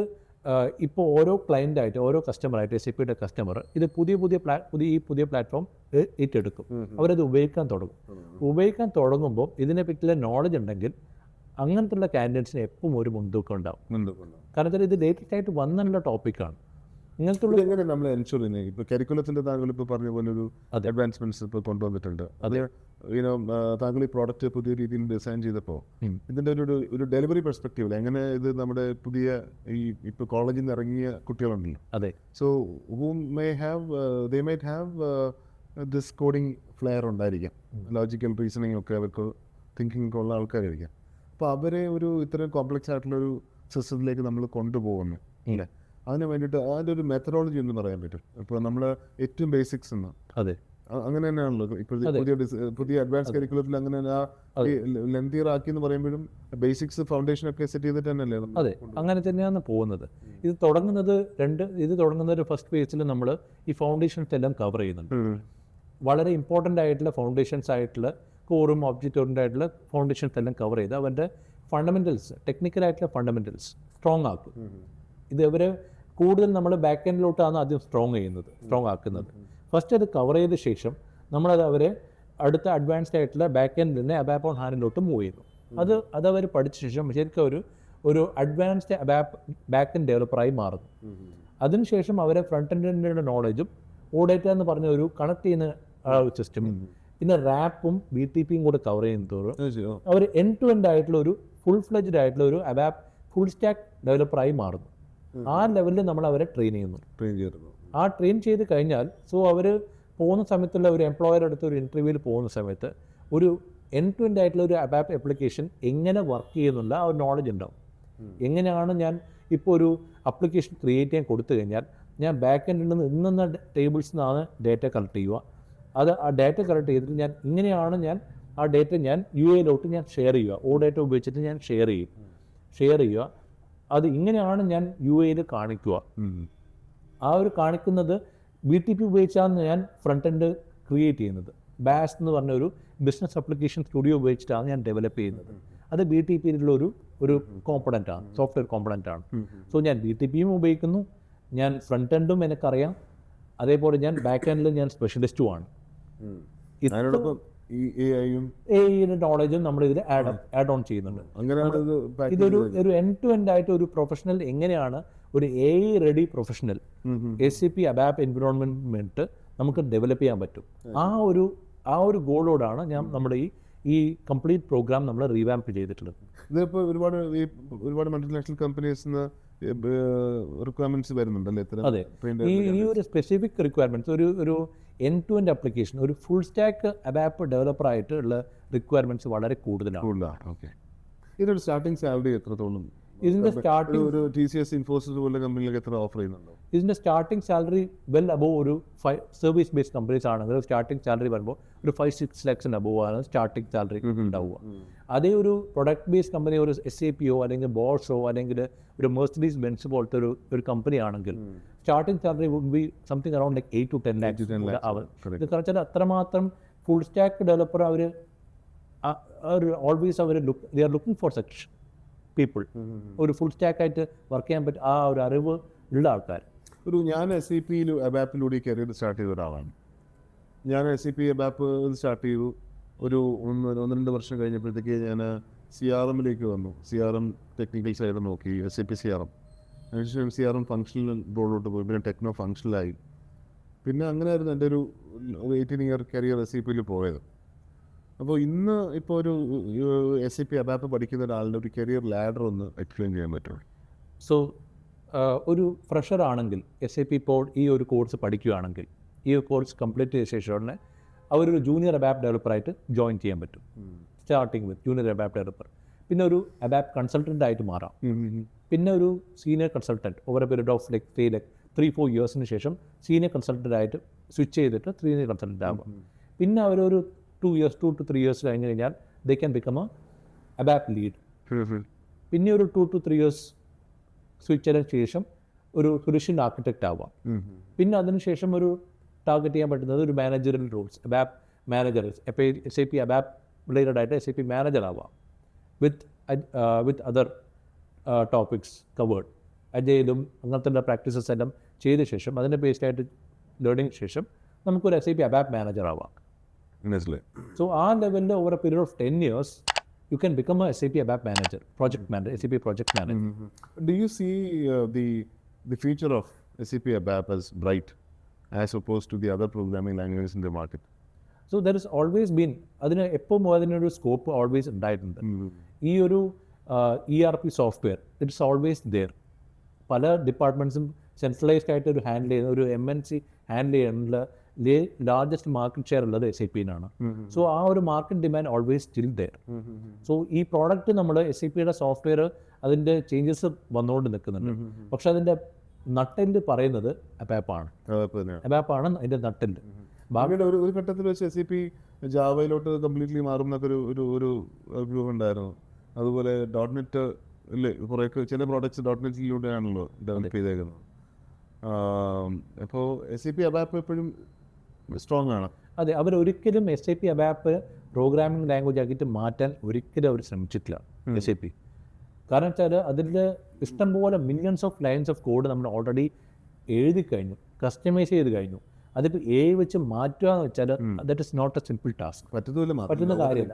ഇപ്പോൾ ഓരോ ക്ലയൻ്റായിട്ട്, ഓരോ കസ്റ്റമറായിട്ട്, SAPയുടെ കസ്റ്റമർ ഇത് പുതിയ പ്ലാറ്റ്ഫോം ഏറ്റെടുക്കും. അവരത് ഉപയോഗിക്കാൻ തുടങ്ങുമ്പോൾ ഇതിനെ പറ്റിയുള്ള നോളജ് ഉണ്ടെങ്കിൽ അങ്ങനത്തുള്ള കാൻഡിഡേറ്റ്സിന് എപ്പോഴും ഒരു മുൻതൂക്കം ഉണ്ടാവും. കാരണം ഇത് ലേറ്റസ്റ്റ് ആയിട്ട് വന്നുള്ള ടോപ്പിക്കാണ്. എങ്ങനെ നമ്മൾ എൻഷുർ ചെയ്യുന്നത്? ഇപ്പോൾ കരിക്കുലത്തിൻ്റെ താങ്കൾ ഇപ്പോൾ പറഞ്ഞ പോലെ ഒരു അഡ്വാൻസ്മെന്റ്സ് ഇപ്പോൾ കൊണ്ടുവന്നിട്ടുണ്ട്. അത് താങ്കൾ ഈ പ്രോഡക്റ്റ് പുതിയ രീതിയിൽ ഡിസൈൻ ചെയ്തപ്പോൾ ഇതിൻ്റെ ഒരു ഡെലിവറി പെർസ്പെക്റ്റീവിൽ എങ്ങനെ ഇത് നമ്മുടെ പുതിയ ഈ ഇപ്പോൾ കോളേജിൽ നിന്ന് ഇറങ്ങിയ കുട്ടികളുണ്ടല്ലോ. അതെ. So they might have this coding flair ഉണ്ടായിരിക്കാം, ലോജിക്കൽ റീസണിങ് ഒക്കെ അവർക്ക് തിങ്കിങ് ഒക്കെ ഉള്ള ആൾക്കാരായിരിക്കാം. അപ്പോൾ അവരെ ഇത്രയും കോംപ്ലക്സ് ആയിട്ടുള്ളൊരു സിസ്റ്റത്തിലേക്ക് നമ്മൾ കൊണ്ടുപോകുന്നു അല്ലേ? അതിന് വേണ്ടിയിട്ട് അതിൻ്റെ ഒരു മെത്തഡോളജി എന്ന് പറയാൻ പറ്റും. ഇപ്പോൾ നമ്മൾ ഏറ്റവും ബേസിക്സ് എന്ന്. അതെ, അങ്ങനെ തന്നെയാണല്ലോ ഇപ്പോൾ പുതിയ അഡ്വാൻസ് കരിക്കുലത്തിൽ അങ്ങനെ ലെങ്തിയർ ആക്കി എന്ന് പറയുമ്പോഴും ബേസിക്സ് ഫൗണ്ടേഷൻ ഒക്കെ സെറ്റ് ചെയ്തിട്ട് തന്നെയല്ലേ? അതെ, അങ്ങനെ തന്നെയാണ് പോകുന്നത്. ഇത് തുടങ്ങുന്നത് ഫസ്റ്റ് ഫേസിൽ നമ്മൾ ഈ ഫൗണ്ടേഷൻസ് എല്ലാം കവർ ചെയ്യുന്നുണ്ട്. വളരെ ഇമ്പോർട്ടൻ്റ് ആയിട്ടുള്ള ഫൗണ്ടേഷൻസ് ആയിട്ടുള്ള കോറും ഒബ്ജക്റ്റ് ഓറിയൻറ്റഡ് ആയിട്ടുള്ള ഫൗണ്ടേഷൻസ് എല്ലാം കവർ ചെയ്ത് അവരുടെ ഫണ്ടമെൻ്റൽസ്, ടെക്നിക്കലായിട്ടുള്ള ഫണ്ടമെൻ്റൽസ് സ്ട്രോങ് ആക്കും. ഇത് ഇവർ കൂടുതൽ നമ്മൾ ബാക്ക് എൻഡിലോട്ടാണ് ആദ്യം സ്ട്രോങ് ആക്കുന്നത്. ഫസ്റ്റ് അത് കവർ ചെയ്ത ശേഷം നമ്മളത് അവരെ അടുത്ത അഡ്വാൻസ്ഡ് ആയിട്ടുള്ള ബാക്ക് എൻഡിൽ നിന്ന് അബാപ്പ് ഓൺ ഹാൻഡിലോട്ട് മൂവ് ചെയ്യുന്നു. അതവർ പഠിച്ച ശേഷം ശരിക്കും ഒരു അഡ്വാൻസ്ഡ് ബാക്ക് എൻഡ് ഡെവലപ്പറായി മാറുന്നു. അതിനുശേഷം അവരെ ഫ്രണ്ട് എൻഡിൻ്റെ നോളജും ഓഡേറ്റ എന്ന് പറഞ്ഞ ഒരു കണക്ട് ചെയ്യുന്ന സിസ്റ്റം, പിന്നെ റാപ്പും BTPയും കൂടെ കവർ ചെയ്യുന്നതോറും അവർ എൻഡ് ടു എൻഡ് ആയിട്ടുള്ള ഒരു ഫുൾ ഫ്ലെഡ്ജ്ഡ് ആയിട്ടുള്ള ഒരു അബാപ്പ് ഫുൾ സ്റ്റാക്ക് ഡെവലപ്പറായി മാറുന്നു. ആ ലെവലിൽ നമ്മൾ അവരെ ട്രെയിൻ ചെയ്ത് കഴിഞ്ഞാൽ അവർ പോകുന്ന സമയത്തുള്ള ഒരു എംപ്ലോയർ അടുത്ത് ഒരു ഇൻ്റർവ്യൂവിൽ പോകുന്ന സമയത്ത് എൻഡ് ടു എൻഡ് ആയിട്ടുള്ള ഒരു അബാപ്പ് ആപ്ലിക്കേഷൻ എങ്ങനെ വർക്ക് ചെയ്യുന്നുള്ള ആ ഒരു നോളജ് ഉണ്ടാവും. എങ്ങനെയാണ് ഞാൻ ഇപ്പോൾ ഒരു ആപ്ലിക്കേഷൻ ക്രിയേറ്റ് ചെയ്യാൻ കൊടുത്തു കഴിഞ്ഞാൽ ഞാൻ ബാക്ക് എൻഡിൽ നിന്ന് ഇന്ന ടേബിൾസിൽ നിന്നാണ് ഡേറ്റ കളക്ട് ചെയ്യുക, അത് ആ ഡേറ്റ കളക്ട് ചെയ്തിട്ട് ഞാൻ ഇങ്ങനെയാണ് ഞാൻ ആ ഡേറ്റ ഞാൻ UAയിലോട്ട് ഞാൻ ഷെയർ ചെയ്യുക, ഡേറ്റ ഉപയോഗിച്ചിട്ട് ഞാൻ ഷെയർ ചെയ്യുക, അത് ഇങ്ങനെയാണ് ഞാൻ UAയിൽ കാണിക്കുക. ആ ഒരു കാണിക്കുന്നത് BTP ഉപയോഗിച്ചാണ് ഞാൻ ഫ്രണ്ട് എൻഡ് ക്രിയേറ്റ് ചെയ്യുന്നത്. ബാസ് എന്ന് പറഞ്ഞ ഒരു ബിസിനസ് ആപ്ലിക്കേഷൻ സ്റ്റുഡിയോ ഉപയോഗിച്ചിട്ടാണ് ഞാൻ ഡെവലപ്പ് ചെയ്യുന്നത്. അത് BTPയിലുള്ള ഒരു കോമ്പണൻ്റ് ആണ്, സോഫ്റ്റ്വെയർ കോമ്പണൻ്റ് ആണ്. സോ ഞാൻ BTPയും ഉപയോഗിക്കുന്നു, ഞാൻ ഫ്രണ്ട് എൻഡും എനിക്കറിയാം, അതേപോലെ ഞാൻ ബാക്ക് എൻഡിലും ഞാൻ സ്പെഷ്യലിസ്റ്റുമാണ്. അതിനോടൊപ്പം ഈ AI-യും AI നോളജും നമ്മൾ ഇതിൽ ആഡ് ഓൺ ചെയ്യുന്നുണ്ട്. ഇതൊരു എൻഡ് ടു എൻഡ് ആയിട്ട് ഒരു പ്രൊഫഷണൽ എങ്ങനെയാണ് ഒരു AI ready professional SAP ABAP environment നമുക്ക് ഡെവലപ്പ് ചെയ്യാൻ പറ്റും. ആ ഒരു ഗോളോടാണ് നമ്മുടെ ഈ കംപ്ലീറ്റ് പ്രോഗ്രാം നമ്മൾ റീവാമ്പ് ചെയ്തിട്ടുള്ളത്. ഇതിപ്പോൾ ഒരുപാട് മൾട്ടിനാഷണൽ കമ്പനീസിന് റിക്വയർമെന്റ്സ് വരുന്നുണ്ടല്ലേ? അതെ, ഈ ഒരു സ്പെസിഫിക് റിക്വയർമെന്റ്സ് ഒരു എൻഡ് ടു എൻഡ് ആപ്ലിക്കേഷൻ, ഒരു ഫുൾ സ്റ്റാക്ക് അബാപ്പ് ഡെവലപ്പർ ആയിട്ടുള്ള റിക്വയർമെന്റ്സ് വളരെ കൂടുതലാണ്. ഇതിനൊരു സ്റ്റാർട്ടിംഗ് സാലറി എത്രത്തോളം? ഇതിന്റെ സ്റ്റാർട്ടിംഗ് ഒരു TCS, ഇൻഫോസിസ് പോലുള്ള കമ്പനികൾക്ക് എത്ര ഓഫർ ചെയ്യുന്നുണ്ടോ? ഇതിന്റെ സ്റ്റാർട്ടിംഗ് സാലറി വെൽ അബോവ് ഒരു സർവീസ് ബേസ്ഡ് കമ്പനീസ് ആണെങ്കിൽ സ്റ്റാർട്ടിംഗ് സാലറി വരുമ്പോൾ ഒരു 5-6 lakhs അബോവ് ആണ് സ്റ്റാർട്ടിംഗ് സാലറി ഉണ്ടാവുക. അതേ ഒരു പ്രൊഡക്റ്റ് ബേസ്ഡ് കമ്പനി, ഒരു SAPയോ അല്ലെങ്കിൽ ബോഷോ അല്ലെങ്കിൽ ഒരു മെർസിഡീസ് ബെൻസ് പോലത്തെ ഒരു കമ്പനി ആണെങ്കിൽ starting salary would be something around like 8 to 10 lakhs അവർ. ഇത് വെച്ചാൽ അത്രമാത്രം ഫുൾ സ്റ്റാക്ക് ഡെവലപ്പർ അവർ always they are looking for such people. ഒരു ഫുൾ സ്റ്റാക്ക് ആയിട്ട് വർക്ക് ചെയ്യാൻ പറ്റും ആ ഒരു അറിവ് ഉള്ള ആൾക്കാർ. ഞാൻ SAP അബാപ്പിലൂടെ കരിയർ സ്റ്റാർട്ട് ചെയ്ത ഒരാളാണ്. ഞാൻ SAP അബാപ്പ് സ്റ്റാർട്ട് ചെയ്തു. ഒരു 1-2 വർഷം കഴിഞ്ഞപ്പോഴത്തേക്ക് ഞാൻ CRM-ലേക്ക് വന്നു. CRM ടെക്നിക്കൽ സൈഡ് നോക്കി, SAP CRM. അതിനുശേഷം CRM ഫങ്ഷണൽ റോളിലോട്ട് പോയി, പിന്നെ ടെക്നോ ഫങ്ഷണലായി. പിന്നെ അങ്ങനെയായിരുന്നു എൻ്റെ ഒരു 18-year കരിയർ SAP-യിൽ പോയത്. അപ്പോൾ ഇപ്പോൾ ഒരു SAP അബാപ്പ് പഠിക്കുന്ന ഒരാളുടെ ഒരു കരിയർ ലാഡർ ഒന്ന് എക്സ്പ്ലെയിൻ ചെയ്യാൻ പറ്റുമോ? സോ ഒരു ഫ്രഷർ ആണെങ്കിൽ SAP ഇപ്പോൾ ഈ ഒരു കോഴ്സ് പഠിക്കുകയാണെങ്കിൽ, ഈ കോഴ്സ് കംപ്ലീറ്റ് ചെയ്ത ശേഷം ഉടനെ അവരൊരു ജൂനിയർ അബാപ്പ് ഡെവലപ്പറായിട്ട് ജോയിൻ ചെയ്യാൻ പറ്റും. Starting with junior ABAP developer, പിന്നെ ഒരു അബാപ്പ് കൺസൾട്ടൻ്റ് ആയിട്ട് മാറാം, പിന്നെ ഒരു senior consultant over a period of like 3-4 yearsന് ശേഷം സീനിയർ കൺസൾട്ടൻ്റ് ആയിട്ട് സ്വിച്ച് ചെയ്തിട്ട് സീനിയർ കൺസൾട്ടൻ്റ് ആകും. പിന്നെ അവരൊരു 2 to 3 years കഴിഞ്ഞ് കഴിഞ്ഞാൽ they can become a ABAP lead. പിന്നെ ഒരു 2 to 3 years സ്വിച്ച് ചെയ്തതിന് ശേഷം ഒരു സൊല്യൂഷൻ ആർക്കിടെക്റ്റ് ആവാം. പിന്നെ അതിനുശേഷം ഒരു ടാർഗറ്റ് ചെയ്യാൻ പറ്റുന്നത് ഒരു managerial roles, ABAP manager, SAP ABAP related ആയിട്ട് SAP മാനേജർ ആവാം വിത്ത് അതർ ടോപ്പിക്സ് കവേർഡ്. അജയിലും അങ്ങനത്തെ പ്രാക്ടീസസ് എല്ലാം ചെയ്ത ശേഷം അതിൻ്റെ ബേസ്ഡ് ആയിട്ട് ലേണിംഗ് ശേഷം നമുക്കൊരു SAP അബാപ്പ് മാനേജർ ആവാം. So ആ ലെവലിൽ over a period of 10 years you can become a SAP ABAP manager, project manager, SAP project manager. Do you see the future of SAP ABAP as bright as opposed to the other programming languages in the market? So there has always been, അതിനൊരു scope always ഉണ്ടായിട്ടുണ്ട്. ഈ ഒരു ERP software it's always there. പല ഡിപ്പാർട്ട്മെൻറ്റ്സും centralized ആയിട്ട് ഒരു handle ചെയ്യുന്ന ഒരു MNC ഹാൻഡിൽ ചെയ്യാനുള്ള ലാർജസ്റ്റ് മാർക്കറ്റ് ഷെയർ ഉള്ളത് SAP-നാണ്. സോ ആ ഒരു market demand always still there. So ഈ പ്രോഡക്റ്റ് നമ്മൾ SAP-യുടെ സോഫ്റ്റ്വെയർ അതിൻ്റെ ചേഞ്ചസ് വന്നുകൊണ്ട് നിൽക്കുന്നുണ്ട്. പക്ഷെ അതിൻ്റെ നട്ടെല്ല് പറയുന്നത് അബാപ്പാണ് അതിൻ്റെ നട്ടെല്ല്. ഭാവിയുടെ ഒരു ഘട്ടത്തിൽ വെച്ച് SAP ജാവയിലോട്ട് കംപ്ലീറ്റ്ലി മാറും എന്നൊക്കെ ഒരു വ്യൂ ഉണ്ടായിരുന്നു. അതുപോലെ .NET അല്ലേ കുറേ ചില പ്രോഡക്ട്സ് .NET-ലൂടെയാണല്ലോ ഡെവലപ്പ് ചെയ്തേക്കുന്നത്. അപ്പോൾ SAP അബാപ്പ് എപ്പോഴും സ്ട്രോങ് ആണ്. അതെ, അവരൊരിക്കലും SAP അബാപ്പ് പ്രോഗ്രാമിംഗ് ലാംഗ്വേജ് ആക്കിയിട്ട് മാറ്റാൻ ഒരിക്കലും അവർ ശ്രമിച്ചിട്ടില്ല SAP. കാരണം വെച്ചാൽ അതിൽ ഇഷ്ടംപോലെ millions of lines of code നമ്മൾ ഓൾറെഡി എഴുതി കഴിഞ്ഞു, കസ്റ്റമൈസ് ചെയ്ത് കഴിഞ്ഞു. അതിപ്പോൾ വെച്ച് മാറ്റുക എന്ന് വെച്ചാൽ that is not a simple task. പറ്റുന്ന കാര്യമല്ല.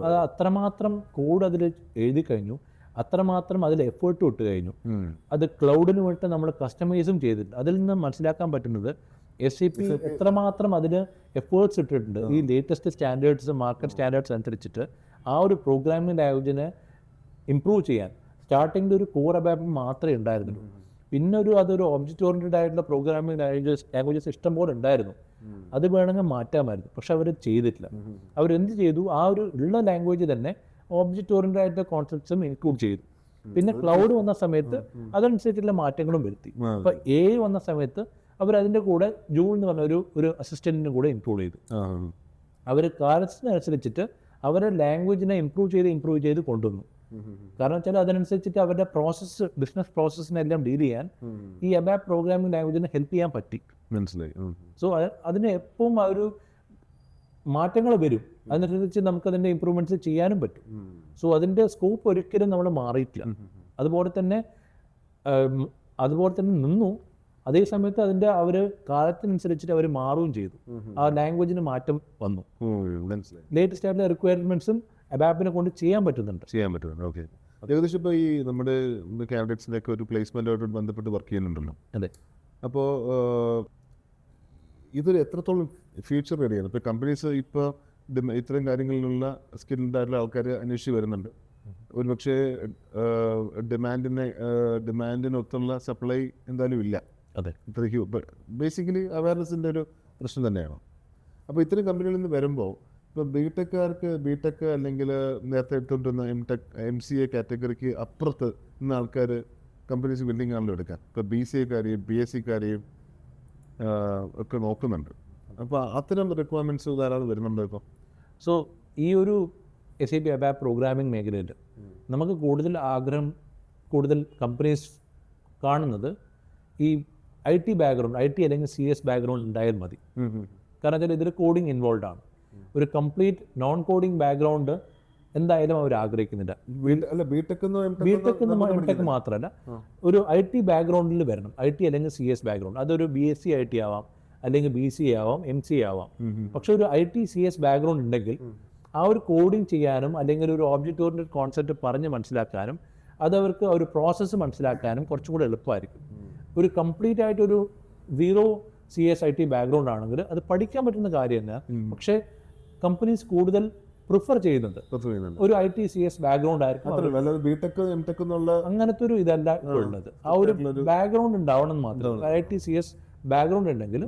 അത് അത്രമാത്രം കോഡ് അതിൽ എഴുതി കഴിഞ്ഞു, അത്രമാത്രം അതിൽ എഫേർട്ട് ഇട്ട് കഴിഞ്ഞു. അത് ക്ലൗഡിന് വേണ്ടി നമ്മൾ കസ്റ്റമൈസും ചെയ്തിട്ടുണ്ട്. അതിൽ നിന്ന് മനസ്സിലാക്കാൻ പറ്റുന്നത് SAP എത്രമാത്രം അതിന് എഫേർട്സ് ഇട്ടിട്ടുണ്ട്. ഈ ലേറ്റസ്റ്റ് സ്റ്റാൻഡേർഡ്സ്, മാർക്കറ്റ് സ്റ്റാൻഡേർഡ്സ് അനുസരിച്ചിട്ട് ആ ഒരു പ്രോഗ്രാമിംഗ് ലാംഗ്വേജിനെ ഇംപ്രൂവ് ചെയ്യാൻ സ്റ്റാർട്ടിങ്ങിൽ ഒരു കോർ അബാപ്പ് മാത്രമേ ഉണ്ടായിരുന്നുള്ളൂ. പിന്നെ അതൊരു ഒബ്ജക്റ്റ് ഓറിയൻറ്റഡ് ആയിട്ടുള്ള പ്രോഗ്രാമിംഗ് ലാംഗ്വേജസ് ഇഷ്ടംപോലെ ഉണ്ടായിരുന്നു. അത് വേണമെങ്കിൽ മാറ്റാമായിരുന്നു. പക്ഷെ അവർ ചെയ്തിട്ടില്ല. അവരെന്ത് ചെയ്തു, ആ ഒരു ഉള്ള ലാംഗ്വേജ് തന്നെ ഓബ്ജക്റ്റ് ഓറിയൻറ്റഡ് ആയിട്ടുള്ള കോൺസെപ്റ്റ്സും ഇൻക്ലൂഡ് ചെയ്തു. പിന്നെ ക്ലൗഡ് വന്ന സമയത്ത് അതനുസരിച്ചുള്ള മാറ്റങ്ങളും വരുത്തി. അപ്പോൾ AI വന്ന സമയത്ത് അവരതിൻ്റെ കൂടെ ജൂൾ എന്ന് പറഞ്ഞ ഒരു അസിസ്റ്റൻറ്റിനെ കൂടെ ഇൻക്ലൂഡ് ചെയ്തു. അവർ കാലത്തിനനുസരിച്ചിട്ട് അവരുടെ ലാംഗ്വേജിനെ ഇമ്പ്രൂവ് ചെയ്ത് കൊണ്ടുവന്നു. കാരണം വെച്ചാൽ അതിനനുസരിച്ചിട്ട് അവരുടെ ബിസിനസ് പ്രോസസ്സിനെല്ലാം ഡീൽ ചെയ്യാൻ ഈ ABAP പ്രോഗ്രാമിംഗ് ലാംഗ്വേജിനെ ഹെൽപ്പ് ചെയ്യാൻ പറ്റി. മനസ്സിലായി. സോ അതിന് എപ്പോഴും ആ ഒരു മാറ്റങ്ങൾ വരും. അതിനനുസരിച്ച് നമുക്കതിൻ്റെ ഇമ്പ്രൂവ്മെൻറ്റ്സ് ചെയ്യാനും പറ്റും. സോ അതിൻ്റെ സ്കോപ്പ് ഒരിക്കലും നമ്മൾ മാറിയിട്ടില്ല. അതുപോലെ തന്നെ നിന്നു. അതേ സമയത്ത് അതിൻ്റെ അവർ കാലത്തിനനുസരിച്ചിട്ട് അവർ മാറുകയും ചെയ്തു. ആ ലാംഗ്വേജിന് മാറ്റം വന്നു. ലേറ്റസ്റ്റ് ആയിട്ടുള്ള റിക്വയർമെൻറ്റ്സും ABAPനെ കൊണ്ട് ചെയ്യാൻ പറ്റുന്നുണ്ട്. ഓക്കെ. ഏകദേശം ഇപ്പോൾ ഈ നമ്മുടെ കാൻഡിഡേറ്റ്സിൻ്റെ ഒക്കെ ഒരു പ്ലേസ്മെൻറ്റുമായിട്ട് ബന്ധപ്പെട്ട് വർക്ക് ചെയ്യുന്നുണ്ടല്ലോ. അതെ. അപ്പോൾ ഇതൊരു എത്രത്തോളം ഫ്യൂച്ചർ റെഡിയാണ്? ഇപ്പോൾ കമ്പനീസ് ഇപ്പോൾ ഇത്തരം കാര്യങ്ങളിലുള്ള സ്കിൽഡ് ആയിട്ടുള്ള ആൾക്കാർ അന്വേഷിച്ച് വരുന്നുണ്ട്. ഒരുപക്ഷെ ഡിമാൻഡിനൊത്തുള്ള സപ്ലൈ എന്തായാലും ഇല്ല. അതെ. ഇത്രയ്ക്ക് ബേസിക്കലി അവയർനെസ്സിൻ്റെ ഒരു പ്രശ്നം തന്നെയാണ്. അപ്പോൾ ഇത്തരം കമ്പനികളിൽ നിന്ന് വരുമ്പോൾ ഇപ്പോൾ ബിടെക് അല്ലെങ്കിൽ നേരത്തെ എടുത്തുകൊണ്ടിരുന്ന MCA കാറ്റഗറിക്ക് അപ്പുറത്ത് ഇന്ന് ആൾക്കാർ കമ്പനീസ് ബിൽഡിംഗ് ആണല്ലോ എടുക്കാൻ. ഇപ്പോൾ BCAക്കാരെയും BSCക്കാരെയും ഒക്കെ നോക്കുന്നുണ്ട്. അപ്പോൾ അത്തരം റിക്വയർമെൻറ്റ്സ് ധാരാളം വരുന്നുണ്ടോ ഇപ്പോൾ? സോ ഈ ഒരു SAP ABAP പ്രോഗ്രാമിംഗ് മേഖലയിൽ നമുക്ക് കൂടുതൽ കമ്പനീസ് കാണുന്നത് ഈ IT ബാക്ക്ഗ്രൗണ്ട്, IT അല്ലെങ്കിൽ CS ബാക്ക്ഗ്രൗണ്ട് ഉണ്ടായാൽ മതി. കാരണം വെച്ചാൽ ഇതിൽ കോഡിങ് ഇൻവോൾവ് ആണ്. ഒരു കംപ്ലീറ്റ് നോൺ കോഡിങ് ബാക്ക്ഗ്രൗണ്ട് എന്തായാലും അവർ ആഗ്രഹിക്കുന്നില്ല. ബിടെക് മാത്രമല്ല, ഒരു IT ബാക്ക്ഗ്രൗണ്ടിൽ വരണം. IT അല്ലെങ്കിൽ CS ബാക്ക്ഗ്രൗണ്ട്, അതൊരു BSc IT ആവാം, അല്ലെങ്കിൽ BCA ആവാം, MCA ആവാം. പക്ഷെ ഒരു IT CS ബാക്ക്ഗ്രൗണ്ട് ഉണ്ടെങ്കിൽ ആ ഒരു കോഡിങ് ചെയ്യാനും അല്ലെങ്കിൽ ഒരു ഓബ്ജക്റ്റ് ഓറിയന്റഡ് കോൺസെപ്റ്റ് പറഞ്ഞ് മനസ്സിലാക്കാനും അതവർക്ക് ഒരു പ്രോസസ്സ് മനസ്സിലാക്കാനും കുറച്ചും കൂടെ എളുപ്പമായിരിക്കും. ഒരു കംപ്ലീറ്റ് ആയിട്ടൊരു 0 CS IT ബാക്ക്ഗ്രൗണ്ട് ആണെങ്കിൽ അത് പഠിക്കാൻ പറ്റുന്ന കാര്യം തന്നെ. പക്ഷേ കമ്പനീസ് കൂടുതൽ പ്രിഫർ ചെയ്യുന്നുണ്ട് ഒരു IT CS ബാക്ക്ഗ്രൗണ്ട് ആയിരിക്കും. അങ്ങനത്തെ ഒരു ഇതല്ല ഉള്ളത്. ആ ഒരു ബാക്ക്ഗ്രൗണ്ട് ഉണ്ടാവണം മാത്രം. IT CS ബാക്ക്ഗ്രൗണ്ട് ഉണ്ടെങ്കിൽ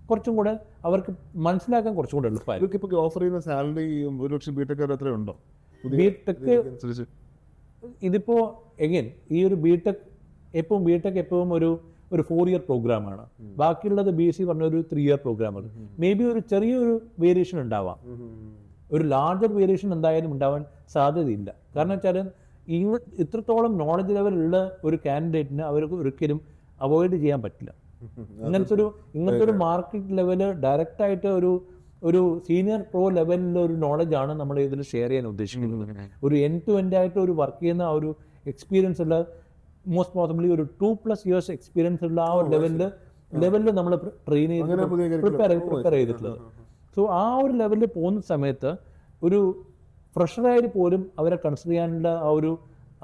കുറച്ചും കൂടെ അവർക്ക് മനസ്സിലാക്കാൻ കുറച്ചും കൂടെ എളുപ്പമായിരിക്കും. ഓഫർ ചെയ്യുന്ന സാലറി ഒരുപക്ഷെ ബിടെക് എത്രയുണ്ടോ? ഇതിപ്പോൾ എഗെയിൻ ഈ ഒരു ബിടെക് എപ്പോഴും ഒരു 4 year പ്രോഗ്രാമാണ്. ബാക്കിയുള്ളത് BSc പറഞ്ഞ ഒരു 3 year പ്രോഗ്രാമാണ്. മേ ബി ഒരു ചെറിയൊരു വേരിയേഷൻ ഉണ്ടാവാം. ഒരു ലാർജർ വേരിയേഷൻ എന്തായാലും ഉണ്ടാവാൻ സാധ്യതയില്ല. കാരണം വെച്ചാൽ ഇത്രത്തോളം നോളജ് ലെവലുള്ള ഒരു കാൻഡിഡേറ്റിന് അവർക്ക് ഒരിക്കലും അവോയ്ഡ് ചെയ്യാൻ പറ്റില്ല. ഇങ്ങനത്തെ ഒരു മാർക്കറ്റ് ലെവല് ഡയറക്റ്റായിട്ട് ഒരു സീനിയർ പ്രോ ലെവലിലുള്ള ഒരു നോളജാണ് നമ്മൾ ഇതിൽ ഷെയർ ചെയ്യാൻ ഉദ്ദേശിക്കുന്നത്. ഒരു എൻഡ് ടു എൻഡ് ആയിട്ട് ഒരു വർക്ക് ചെയ്യുന്ന ആ ഒരു എക്സ്പീരിയൻസ് ഉള്ള, മോസ്റ്റ് പോസിബിളി ഒരു 2+ years എക്സ്പീരിയൻസ് ഉള്ള ആ ഒരു ലെവലിൽ നമ്മൾ ട്രെയിൻ പ്രിപ്പയർ ചെയ്തിട്ടുള്ളത്. സോ ആ ഒരു ലെവലിൽ പോകുന്ന സമയത്ത് ഒരു ഫ്രഷറായിട്ട് പോലും അവരെ കൺസിഡർ ചെയ്യാനുള്ള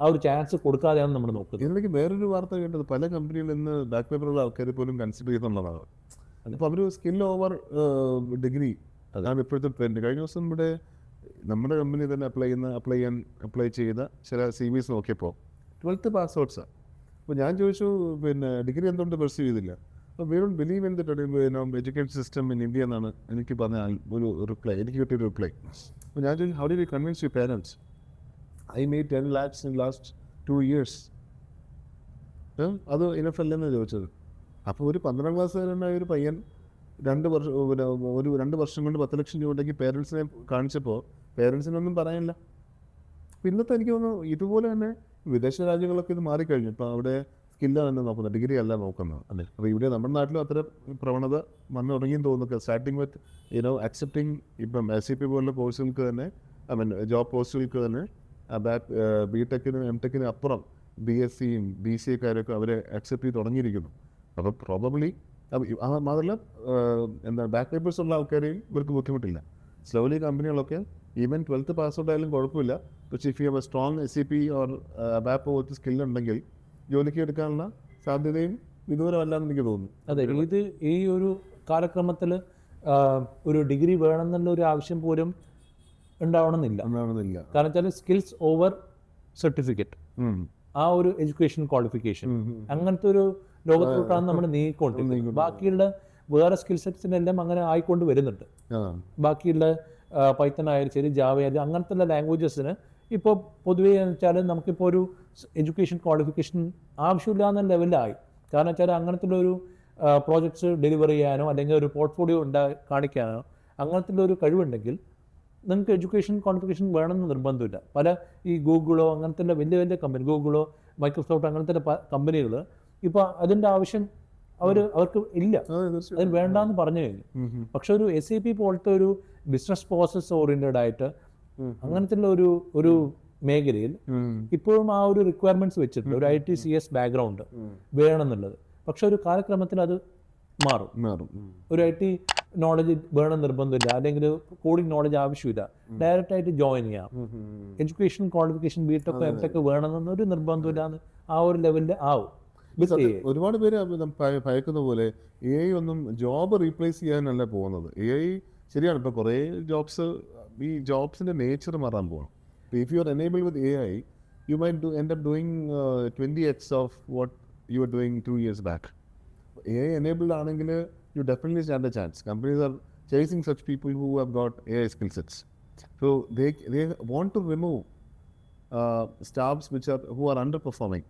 ആ ഒരു ചാൻസ് കൊടുക്കാതെയാണ് നമ്മൾ നോക്കുന്നത്. ഇതിലേക്ക് വേറൊരു വാർത്ത കേട്ടത്, പല കമ്പനികളിൽ നിന്ന് ബാക്ക് പേപ്പറുള്ള ആൾക്കാർ പോലും കൺസിഡർ ചെയ്യുന്നുള്ളതാണ്. അപ്പോൾ അവർ സ്കിൽ ഓവർ ഡിഗ്രി, അതാണ് ഇപ്പോഴത്തെ ട്രെൻഡ്. കഴിഞ്ഞ ദിവസം നമ്മുടെ കമ്പനി തന്നെ അപ്ലൈ ചെയ്ത ചില CVs നോക്കിയപ്പോൾ 12th പാസ് ഔട്ട്സാണ്. അപ്പോൾ ഞാൻ ചോദിച്ചു, ഡിഗ്രി എന്തുകൊണ്ട് പെർസ്യൂ ചെയ്തില്ല? അപ്പോൾ we don't believe in the education system in India എന്നാണ് എനിക്ക് പറഞ്ഞ എനിക്ക് കിട്ടിയൊരു റിപ്ലൈ. അപ്പോൾ ഞാൻ ചോദിച്ചു, how did you convince your parents? I made 10 lakhs in last 2 years. അത് ഇനഫ് അല്ലെന്ന് ചോദിച്ചത്. അപ്പോൾ ഒരു 12th ക്ലാസ്സുകാരനായ ഒരു പയ്യൻ 2 വർഷം കൊണ്ട് 10 ലക്ഷം രൂപ ഉണ്ടെങ്കിൽ പേരൻസിനെ കാണിച്ചപ്പോൾ പേരൻസിനൊന്നും പറയാനില്ല. ഇന്നത്തെ എനിക്ക് തോന്നുന്നു ഇതുപോലെ തന്നെ വിദേശ രാജ്യങ്ങളൊക്കെ ഇത് മാറിക്കഴിഞ്ഞു. ഇപ്പോൾ അവിടെ സ്കില്ലാണ് തന്നെ നോക്കുന്നത്, ഡിഗ്രി അല്ല നോക്കുന്നത്. അതെ. അപ്പോൾ ഇവിടെ നമ്മുടെ നാട്ടിലും അത്തരം പ്രവണത വന്നു തുടങ്ങിയെന്ന് തോന്നുന്നു. സ്റ്റാർട്ടിങ് വിത്ത് അക്സെപ്റ്റിംഗ് ഇപ്പം SAP പോലുള്ള കോഴ്സുകൾക്ക് തന്നെ, ജോബ് പോസ്റ്റുകൾക്ക് തന്നെ ബിടെക്കിനും MTechനും അപ്പുറം BScയും BCAക്കാരൊക്കെ അവരെ അക്സെപ്റ്റ് ചെയ്ത് തുടങ്ങിയിരിക്കുന്നു. അപ്പോൾ പ്രോബബ്ലി മാത്രമല്ല ബാക്ക് പേപ്പേഴ്സ് ഉള്ള ആൾക്കാരെയും ഇവർക്ക് ബുദ്ധിമുട്ടില്ല. സ്ലോലി കമ്പനികളൊക്കെ ഈവൻ 12th പാസ് ഔട്ട് ആയാലും കുഴപ്പമില്ല, പക്ഷേ if you have a strong SAP or ABAP പോലത്തെ സ്കില്ലുണ്ടെങ്കിൽ ജോലിക്ക് എടുക്കാനുള്ള സാധ്യതയും വിദൂരമല്ലാന്ന് എനിക്ക് തോന്നുന്നു. അതെ, ഇത് ഈ ഒരു കാലക്രമത്തിൽ ഒരു ഡിഗ്രി വേണമെന്നുള്ള ഒരു ആവശ്യം പോലും ഉണ്ടാവണമെന്നില്ല. കാരണം വെച്ചാൽ സ്കിൽസ് ഓവർ സർട്ടിഫിക്കറ്റ്, ആ ഒരു എഡ്യൂക്കേഷൻ ക്വാളിഫിക്കേഷൻ, അങ്ങനത്തെ ഒരു ലോകത്തോട്ടാണ് നമ്മൾ നീങ്ങിക്കൊണ്ടിരിക്കുന്നത്. വേറെ സ്കിൽ സെറ്റ്സിനെല്ലാം അങ്ങനെ ആയിക്കൊണ്ട് വരുന്നുണ്ട്. ബാക്കിയുള്ള പൈത്തൺ ആയാലും ശരി, ജാവ ആയാലും അങ്ങനത്തെ ലാംഗ്വേജസിന് ഇപ്പോൾ പൊതുവേ എന്ന് വെച്ചാൽ നമുക്കിപ്പോൾ ഒരു എഡ്യൂക്കേഷൻ ക്വാളിഫിക്കേഷൻ ആവശ്യമില്ല എന്ന ലെവലിലായി. കാരണം വെച്ചാൽ അങ്ങനത്തെ ഒരു പ്രോജക്ട്സ് ഡെലിവർ ചെയ്യാനോ അല്ലെങ്കിൽ ഒരു പോർട്ട്ഫോളിയോ കാണിക്കാനോ അങ്ങനത്തെ ഒരു കഴിവുണ്ടെങ്കിൽ നിങ്ങൾക്ക് എഡ്യൂക്കേഷൻ ക്വാളിഫിക്കേഷൻ വേണമെന്ന് നിർബന്ധമില്ല. പല ഈ ഗൂഗിളോ അങ്ങനത്തെ വലിയ വലിയ കമ്പനി, ഗൂഗിളോ മൈക്രോസോഫ്റ്റ് അങ്ങനത്തെ കമ്പനികൾ ഇപ്പോൾ അതിൻ്റെ ആവശ്യം അവർക്ക് ഇല്ല, അതിന് വേണ്ടാന്ന് പറഞ്ഞു കഴിഞ്ഞു. പക്ഷെ ഒരു SAP പോലത്തെ ഒരു ബിസിനസ് പ്രോസസ് ഓറിയന്റഡ് ആയിട്ട് അങ്ങനത്തെ ഒരു മേഖലയിൽ ഇപ്പോഴും ആ ഒരു റിക്വയർമെന്റ്സ് വെച്ചിട്ടുണ്ട്, ഒരു ITCS ബാക്ക്ഗ്രൗണ്ട് വേണമെന്നുള്ളത്. പക്ഷെ ഒരു കാലക്രമത്തിൽ അത് മാറും. ഒരു IT നോളജ് വേണം നിർബന്ധമില്ല, അല്ലെങ്കിൽ കോഡിംഗ് നോളജ് ആവശ്യമില്ല, ഡയറക്റ്റ് ആയിട്ട് ജോയിൻ ചെയ്യാം. എഡ്യൂക്കേഷൻ ക്വാളിഫിക്കേഷൻ BTech MTech വേണമെന്നൊരു നിർബന്ധമില്ല, ആ ഒരു ലെവലിൽ ആവും. ഒരുപാട് പേര് ഭയക്കുന്ന പോലെ AI ഒന്നും ജോബ് റീപ്ലേസ് ചെയ്യാനല്ല പോകുന്നത്. AI ശരിയാണ്, ഇപ്പോൾ കുറേ ജോബ്സ് ഈ ജോബ്സിൻ്റെ നേച്ചർ മാറാൻ പോകണം. If you are enable with AI, you might end up doing 20x of what you are doing 2 years back. AI enabled ആണെങ്കിൽ you definitely stand a chance. Companies are chasing such people who have got AI skill sets. So they want to remove staffs who are underperforming.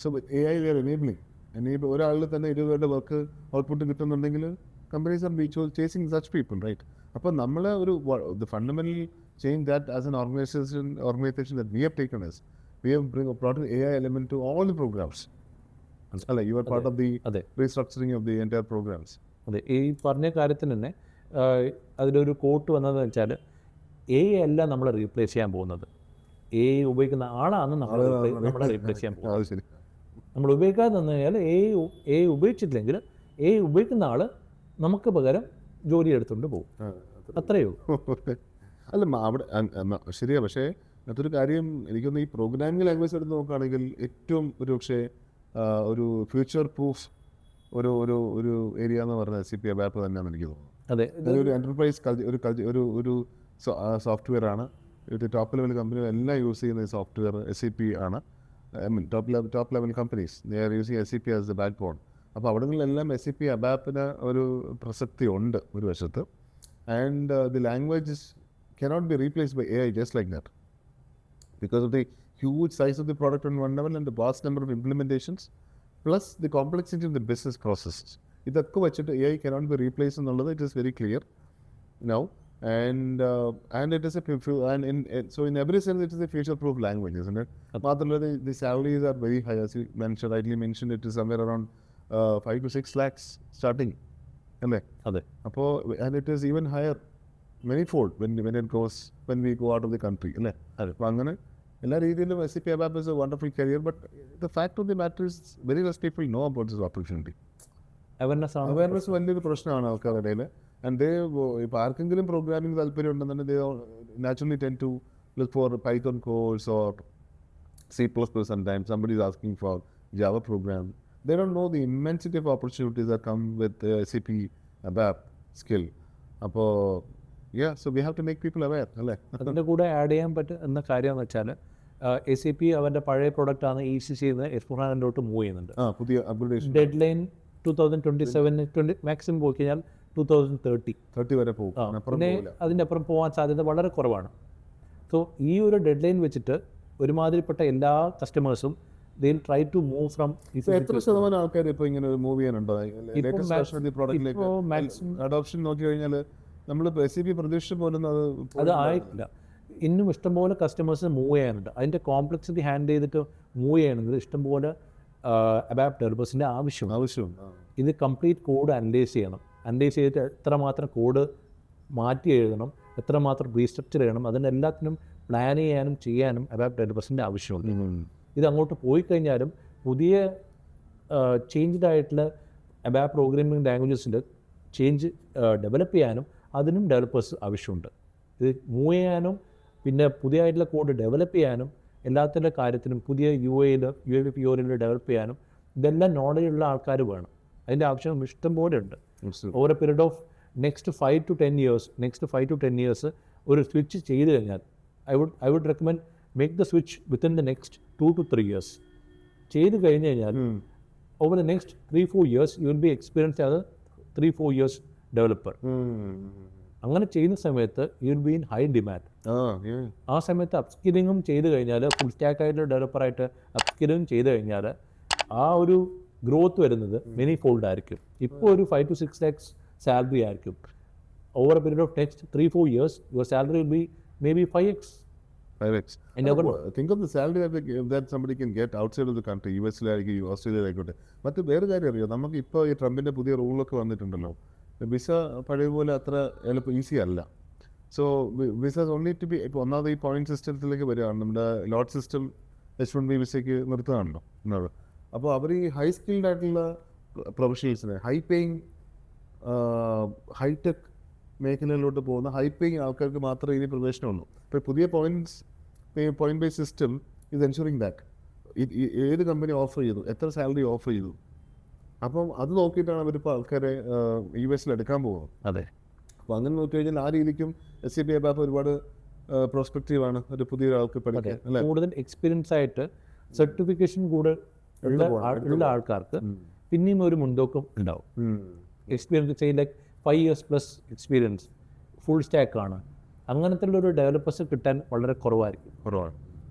So with AI they are enabling. ഒരാളിൽ തന്നെ 20 പേരുടെ work output കിട്ടുന്നുണ്ടെങ്കിൽ companies are chasing such people, right? അപ്പോൾ നമ്മൾ the fundamental change that as an organization that we have taken is we have brought an AI element to all the programs. You are part of the restructuring of the entire programs. അതെ, ഈ പറഞ്ഞ കാര്യത്തിന് തന്നെ അതിലൊരു coat വന്നതെന്ന് വെച്ചാൽ AI അല്ല നമ്മളെ റീപ്ലേസ് ചെയ്യാൻ പോകുന്നത്, AI ഉപയോഗിക്കുന്ന ആളാണ് നമ്മളെ റീപ്ലേസ് ചെയ്യാൻ പോകുന്നത്. നമ്മൾ ഉപയോഗിക്കാതെ നിന്ന് കഴിഞ്ഞാൽ AI ഉപയോഗിച്ചിട്ടില്ലെങ്കിൽ AI ഉപയോഗിക്കുന്ന ആൾ നമുക്ക് പകരം ജോലി എടുത്തുകൊണ്ട് പോകും, അത്രയേ ഉള്ളൂ. അല്ല അവിടെ ശരിയാ. പക്ഷേ മറ്റൊരു കാര്യം എനിക്കൊന്ന് ഈ പ്രോഗ്രാമിംഗ് ലാംഗ്വേജ് എടുത്ത് നോക്കുകയാണെങ്കിൽ ഏറ്റവും ഒരു പക്ഷേ ഒരു ഫ്യൂച്ചർ പ്രൂഫ് ഒരു ഏരിയ എന്ന് പറഞ്ഞാൽ SAP ABAP തന്നെയാണ് എനിക്ക് തോന്നുന്നത്. അതെ, ഒരു എൻ്റർപ്രൈസ് ഒരു സോഫ്റ്റ്വെയർ ആണ്. ഒരു ടോപ്പ് ലെവൽ കമ്പനികൾ എല്ലാം യൂസ് ചെയ്യുന്ന സോഫ്റ്റ്വെയർ SAP ആണ്. Top level companies they are using SAP as the backbone. അപ്പോൾ അവിടങ്ങളിലെല്ലാം SAP ABAPന് ഒരു പ്രസക്തി ഉണ്ട് ഒരു വശത്ത്. And the languages cannot be replaced by AI just like that because of the huge size of the product on one level and the vast number of implementations plus the complexity of the business processes. ഇതൊക്കെ വെച്ചിട്ട് AI cannot be replaced എന്നുള്ളത് it is very clear now, and it is so in every sense it is a future proof language, isn't it? മാത്രമല്ല the salaries are very high, as you rightly mentioned. It is somewhere around 5 to 6 lakhs starting, അല്ലേ? അതെ. അപ്പോൾ and it is even higher manyfold when we go out of the country, അല്ലേ? അപ്പോൾ അങ്ങനെ എല്ലാ രീതിയിലും SAP ABAP is a wonderful career, but the fact of the matter is very less people know about this opportunity. Awareness വലിയൊരു പ്രശ്നമാണ് ആൾക്കാരുടെ ഇടയിൽ. And ഇപ്പോൾ ആർക്കെങ്കിലും പ്രോഗ്രാമിംഗ് താല്പര്യം ഉണ്ടെന്നുണ്ടെങ്കിൽ naturally tend to look for a Python course or C++. Sometimes somebody is asking for Java program. They don't know the immensity of opportunities that come with SAP ABAP skill. അപ്പോൾ so we have to make people aware, അല്ലേ? അതിൻ്റെ കൂടെ add ചെയ്യാൻ പറ്റുന്ന കാര്യം എന്ന് വെച്ചാൽ SAP അവരുടെ പഴയ പ്രൊഡക്റ്റാണ് ECC S/4HANA മൂവ് ചെയ്യുന്നുണ്ട്. പുതിയ അപ്ഗ്രേഡേഷൻ ഡെഡ് ലൈൻ 2027 മാക്സിമം പോയി കഴിഞ്ഞാൽ 2030 വരെ പോകും. പിന്നെ അതിൻ്റെ അപ്പുറം പോകാൻ സാധ്യത വളരെ കുറവാണ്. സോ ഈ ഒരു ഡെഡ് ലൈൻ വെച്ചിട്ട് ഒരുമാതിരിപ്പെട്ട എല്ലാ കസ്റ്റമേഴ്സും they'll try to move from എത്ര ശതമാനം ആൾക്കാർ ഇപ്പോൾ ഇങ്ങനെ മൂവ് ചെയ്യാനുണ്ടോ? അഡോപ്ഷൻ നോക്കി കഴിഞ്ഞാൽ നമ്മൾ SAP പ്രതീക്ഷിച്ച പോലും അത് ആയിട്ടില്ല. ഇന്നും ഇഷ്ടംപോലെ കസ്റ്റമേഴ്സിന് മൂവ് ചെയ്യാനുണ്ട്. അതിൻ്റെ കോംപ്ലക്സിറ്റി ഹാൻഡിൽ ചെയ്തിട്ട് മൂവ് ചെയ്യണമെങ്കിൽ ഇഷ്ടംപോലെ ABAP ഡെവലപ്പേഴ്സിൻ്റെ ആവശ്യമുണ്ട്. ഇത് കംപ്ലീറ്റ് കോഡ് അനലൈസ് ചെയ്യണം. അനലൈസ് ചെയ്തിട്ട് എത്രമാത്രം കോഡ് മാറ്റി എഴുതണം, എത്രമാത്രം റീസ്ട്രക്ചർ ചെയ്യണം, അതിനെല്ലാത്തിനും പ്ലാൻ ചെയ്യാനും ABAP ഡെവലപ്പേഴ്സിൻ്റെ ആവശ്യമുണ്ട്. ഇത് അങ്ങോട്ട് പോയി കഴിഞ്ഞാലും പുതിയ ചേഞ്ച്ഡ് ആയിട്ടുള്ള ABAP പ്രോഗ്രാമിംഗ് ലാംഗ്വേജസിൽ ചേഞ്ച് ഡെവലപ്പ് ചെയ്യാനും അതിനും ഡെവലപ്പേഴ്സ് ആവശ്യമുണ്ട്. ഇത് മൂവ് ചെയ്യാനും പിന്നെ പുതിയതായിട്ടുള്ള കോഡ് ഡെവലപ്പ് ചെയ്യാനും എല്ലാത്തിൻ്റെ കാര്യത്തിനും പുതിയ UAP ഡെവലപ്പ് ചെയ്യാനും ഇതെല്ലാം നോളജുള്ള ആൾക്കാർ വേണം. അതിൻ്റെ ആവശ്യം ഇഷ്ടം പോലെ ഉണ്ട്. Over a period of next 5 to 10 years ഒരു സ്വിച്ച് ചെയ്ത് കഴിഞ്ഞാൽ I would recommend make the switch within the next 2 to 3 years. ചെയ്ത് കഴിഞ്ഞ് കഴിഞ്ഞാൽ over the next 3-4 years you will be experience അത് 3-4 years ഡെവലപ്പർ. അങ്ങനെ ചെയ്യുന്ന സമയത്ത് you will be in high demand. ആ സമയത്ത് അപ്സ്കില്ലിങ്ങും ചെയ്ത് കഴിഞ്ഞാൽ, ഫുൾ സ്റ്റാക്കായിട്ട് ഡെവലപ്പറായിട്ട് അപ്സ്കില്ലിങ്ങും ചെയ്ത് കഴിഞ്ഞാൽ ആ ഒരു ഗ്രോത്ത് വരുന്നത് മെനി ഫോൾഡ് ആയിരിക്കും. ഇപ്പോൾ ഒരു 5 to 6 lakhs സാലറി ആയിരിക്കും. Over a period of next 3-4 years your salary will be may be 5x. 5x. Think of the salary that somebody can get outside of the country. US-ലായിരിക്കും, ഓസ്ട്രേലിയയിലായിക്കോട്ടെ. മറ്റ് വേറെ കാര്യം അറിയാം, നമുക്ക് ഇപ്പോൾ ഈ ട്രംപിൻ്റെ പുതിയ റൂളൊക്കെ വന്നിട്ടുണ്ടല്ലോ. വിസ പഴയ പോലെ അത്ര എളുപ്പം ഈസി അല്ല. So visa only to be, ഇപ്പോൾ ഒന്നാമത് ഈ പോയിന്റ് സിസ്റ്റത്തിലേക്ക് വരികയാണ്. നമ്മുടെ ലോട്ട് സിസ്റ്റം H1B വിസയ്ക്ക് നിർത്തുകയാണല്ലോ എന്നത്. അപ്പോൾ അവർ ഈ ഹൈ സ്കിൽഡ് ആയിട്ടുള്ള പ്രൊഫഷണൽസിനെ, ഹൈ പേയിങ് ഹൈടെക് മേഖലയിലോട്ട് പോകുന്ന ഹൈ പേയിങ് ആൾക്കാർക്ക് മാത്രമേ ഇനി പ്രവേശനമുള്ളൂ. ഇപ്പോൾ പുതിയ പോയിന്റ് ബേസ് സിസ്റ്റം ഇത് എൻഷുറിങ് ദാറ്റ് ഏത് കമ്പനി ഓഫർ ചെയ്തു, എത്ര സാലറി ഓഫർ ചെയ്തു, അപ്പം അത് നോക്കിയിട്ടാണ് അവരിപ്പോൾ ആൾക്കാരെ US എടുക്കാൻ പോകുന്നത്. അതെ. അപ്പോൾ അങ്ങനെ നോക്കി കഴിഞ്ഞാൽ ആ രീതിക്കും SAP ABAP ഒരുപാട് പ്രോസ്പെക്റ്റീവാണ് ഒരു പുതിയ ഒരാൾക്ക് പഠിക്കാൻ. കൂടുതൽ എക്സ്പീരിയൻസ് ആയിട്ട് സർട്ടിഫിക്കേഷൻ കൂടെ ഉള്ള ആൾക്കാർക്ക് പിന്നെയും ഒരു മുൻതൂക്കം ഉണ്ടാവും. എക്സ്പീരിയൻസ് ചെയ്ത് like 5 years plus experience, full സ്റ്റാക്കാണ്, അങ്ങനത്തെ ഒരു ഡെവലപ്പേഴ്സ് കിട്ടാൻ വളരെ കുറവായിരിക്കും.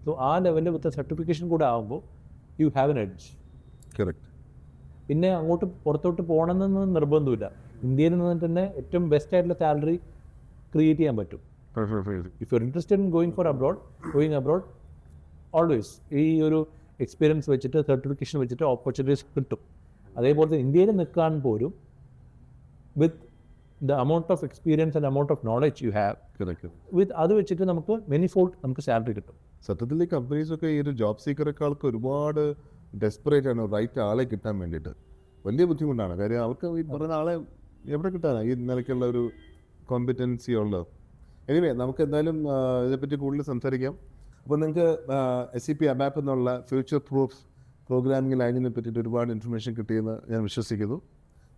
സോ ആ ലെവലിൽ വിത്ത് സർട്ടിഫിക്കേഷൻ കൂടെ ആകുമ്പോൾ you have an edge. Correct. പിന്നെ അങ്ങോട്ട് പുറത്തോട്ട് പോകണമെന്ന് നിർബന്ധമില്ല. ഇന്ത്യയിൽ നിന്ന് തന്നെ ഏറ്റവും ബെസ്റ്റ് ആയിട്ടുള്ള സാലറി ക്രിയേറ്റ് ചെയ്യാൻ പറ്റും. If you are interested in going abroad always ഈ ഒരു എക്സ്പീരിയൻസ് വെച്ചിട്ട്, സർട്ടിഫിക്കേഷൻ വെച്ചിട്ട് ഓപ്പർച്യൂണിറ്റീസ് കിട്ടും. അതേപോലെ ഇന്ത്യയിൽ നിൽക്കാൻ പോലും with the amount of experience and amount of knowledge you have, with അത് വെച്ചിട്ട് നമുക്ക് മെനി ഫോൾഡ് നമുക്ക് സാലറി കിട്ടും. സത്യത്തിൽ ഈ കമ്പനീസൊക്കെ ഈ ഒരു ജോബ് സീക്കറേക്കാൾക്ക് ഒരുപാട് ഡെസ്പറേറ്റ് ആണ് റൈറ്റ് ആളെ കിട്ടാൻ വേണ്ടിയിട്ട്. വലിയ ബുദ്ധിമുട്ടാണ്. കാര്യം അവർക്ക് ഈ പറയുന്ന ആളെ എവിടെ കിട്ടാനാണ് ഈ നിലയ്ക്കുള്ള ഒരു കോമ്പിറ്റൻസി ഉള്ളത്. എനിവേ, നമുക്ക് എന്തായാലും ഇതിനെപ്പറ്റി കൂടുതൽ സംസാരിക്കാം. അപ്പോൾ നിങ്ങൾക്ക് SAP ABAP എന്നുള്ള ഫ്യൂച്ചർ പ്രൂഫ് പ്രോഗ്രാമിംഗ് ലാംഗ്വേജിനെ പറ്റിയിട്ട് ഒരുപാട് ഇൻഫർമേഷൻ കിട്ടിയെന്ന് ഞാൻ വിശ്വസിക്കുന്നു.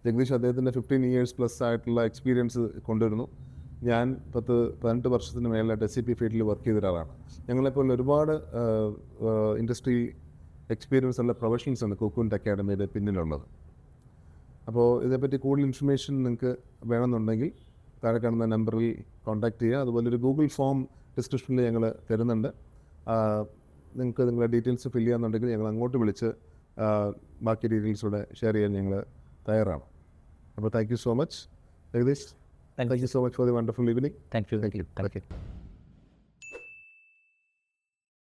ജഗദീഷ് അദ്ദേഹത്തിൻ്റെ 15 years പ്ലസ് ആയിട്ടുള്ള എക്സ്പീരിയൻസ് കൊണ്ടുവരുന്നു. ഞാൻ 10-18 വർഷത്തിന് മേലായിട്ട് SAP ഫീൽഡിൽ വർക്ക് ചെയ്ത ഒരാളാണ്. ഞങ്ങളെപ്പോലെ ഒരുപാട് ഇൻഡസ്ട്രി എക്സ്പീരിയൻസ് ഉള്ള പ്രൊഫഷണൽസ് ആണ് കോക്കൂണ്ട് അക്കാഡമിയുടെ പിന്നിലുള്ളത്. അപ്പോൾ ഇതിനെപ്പറ്റി കൂടുതൽ ഇൻഫർമേഷൻ നിങ്ങൾക്ക് വേണമെന്നുണ്ടെങ്കിൽ താഴെ കാണുന്ന നമ്പറിൽ കോൺടാക്ട് ചെയ്യുക. അതുപോലെ ഒരു ഗൂഗിൾ ഫോം ഡിസ്ക്രിപ്ഷനിൽ ഞങ്ങൾ തരുന്നുണ്ട്. നിങ്ങൾക്ക് നിങ്ങളുടെ ഡീറ്റെയിൽസ് ഫില്ല് ചെയ്യാന്നുണ്ടെങ്കിൽ ഞങ്ങൾ അങ്ങോട്ട് വിളിച്ച് ബാക്കി ഡീറ്റെയിൽസൂടെ ഷെയർ ചെയ്യാൻ ഞങ്ങൾ തയ്യാറാണ്. അപ്പോൾ thank you so much Jagadish. Thank you so much for the wonderful evening. Thank you.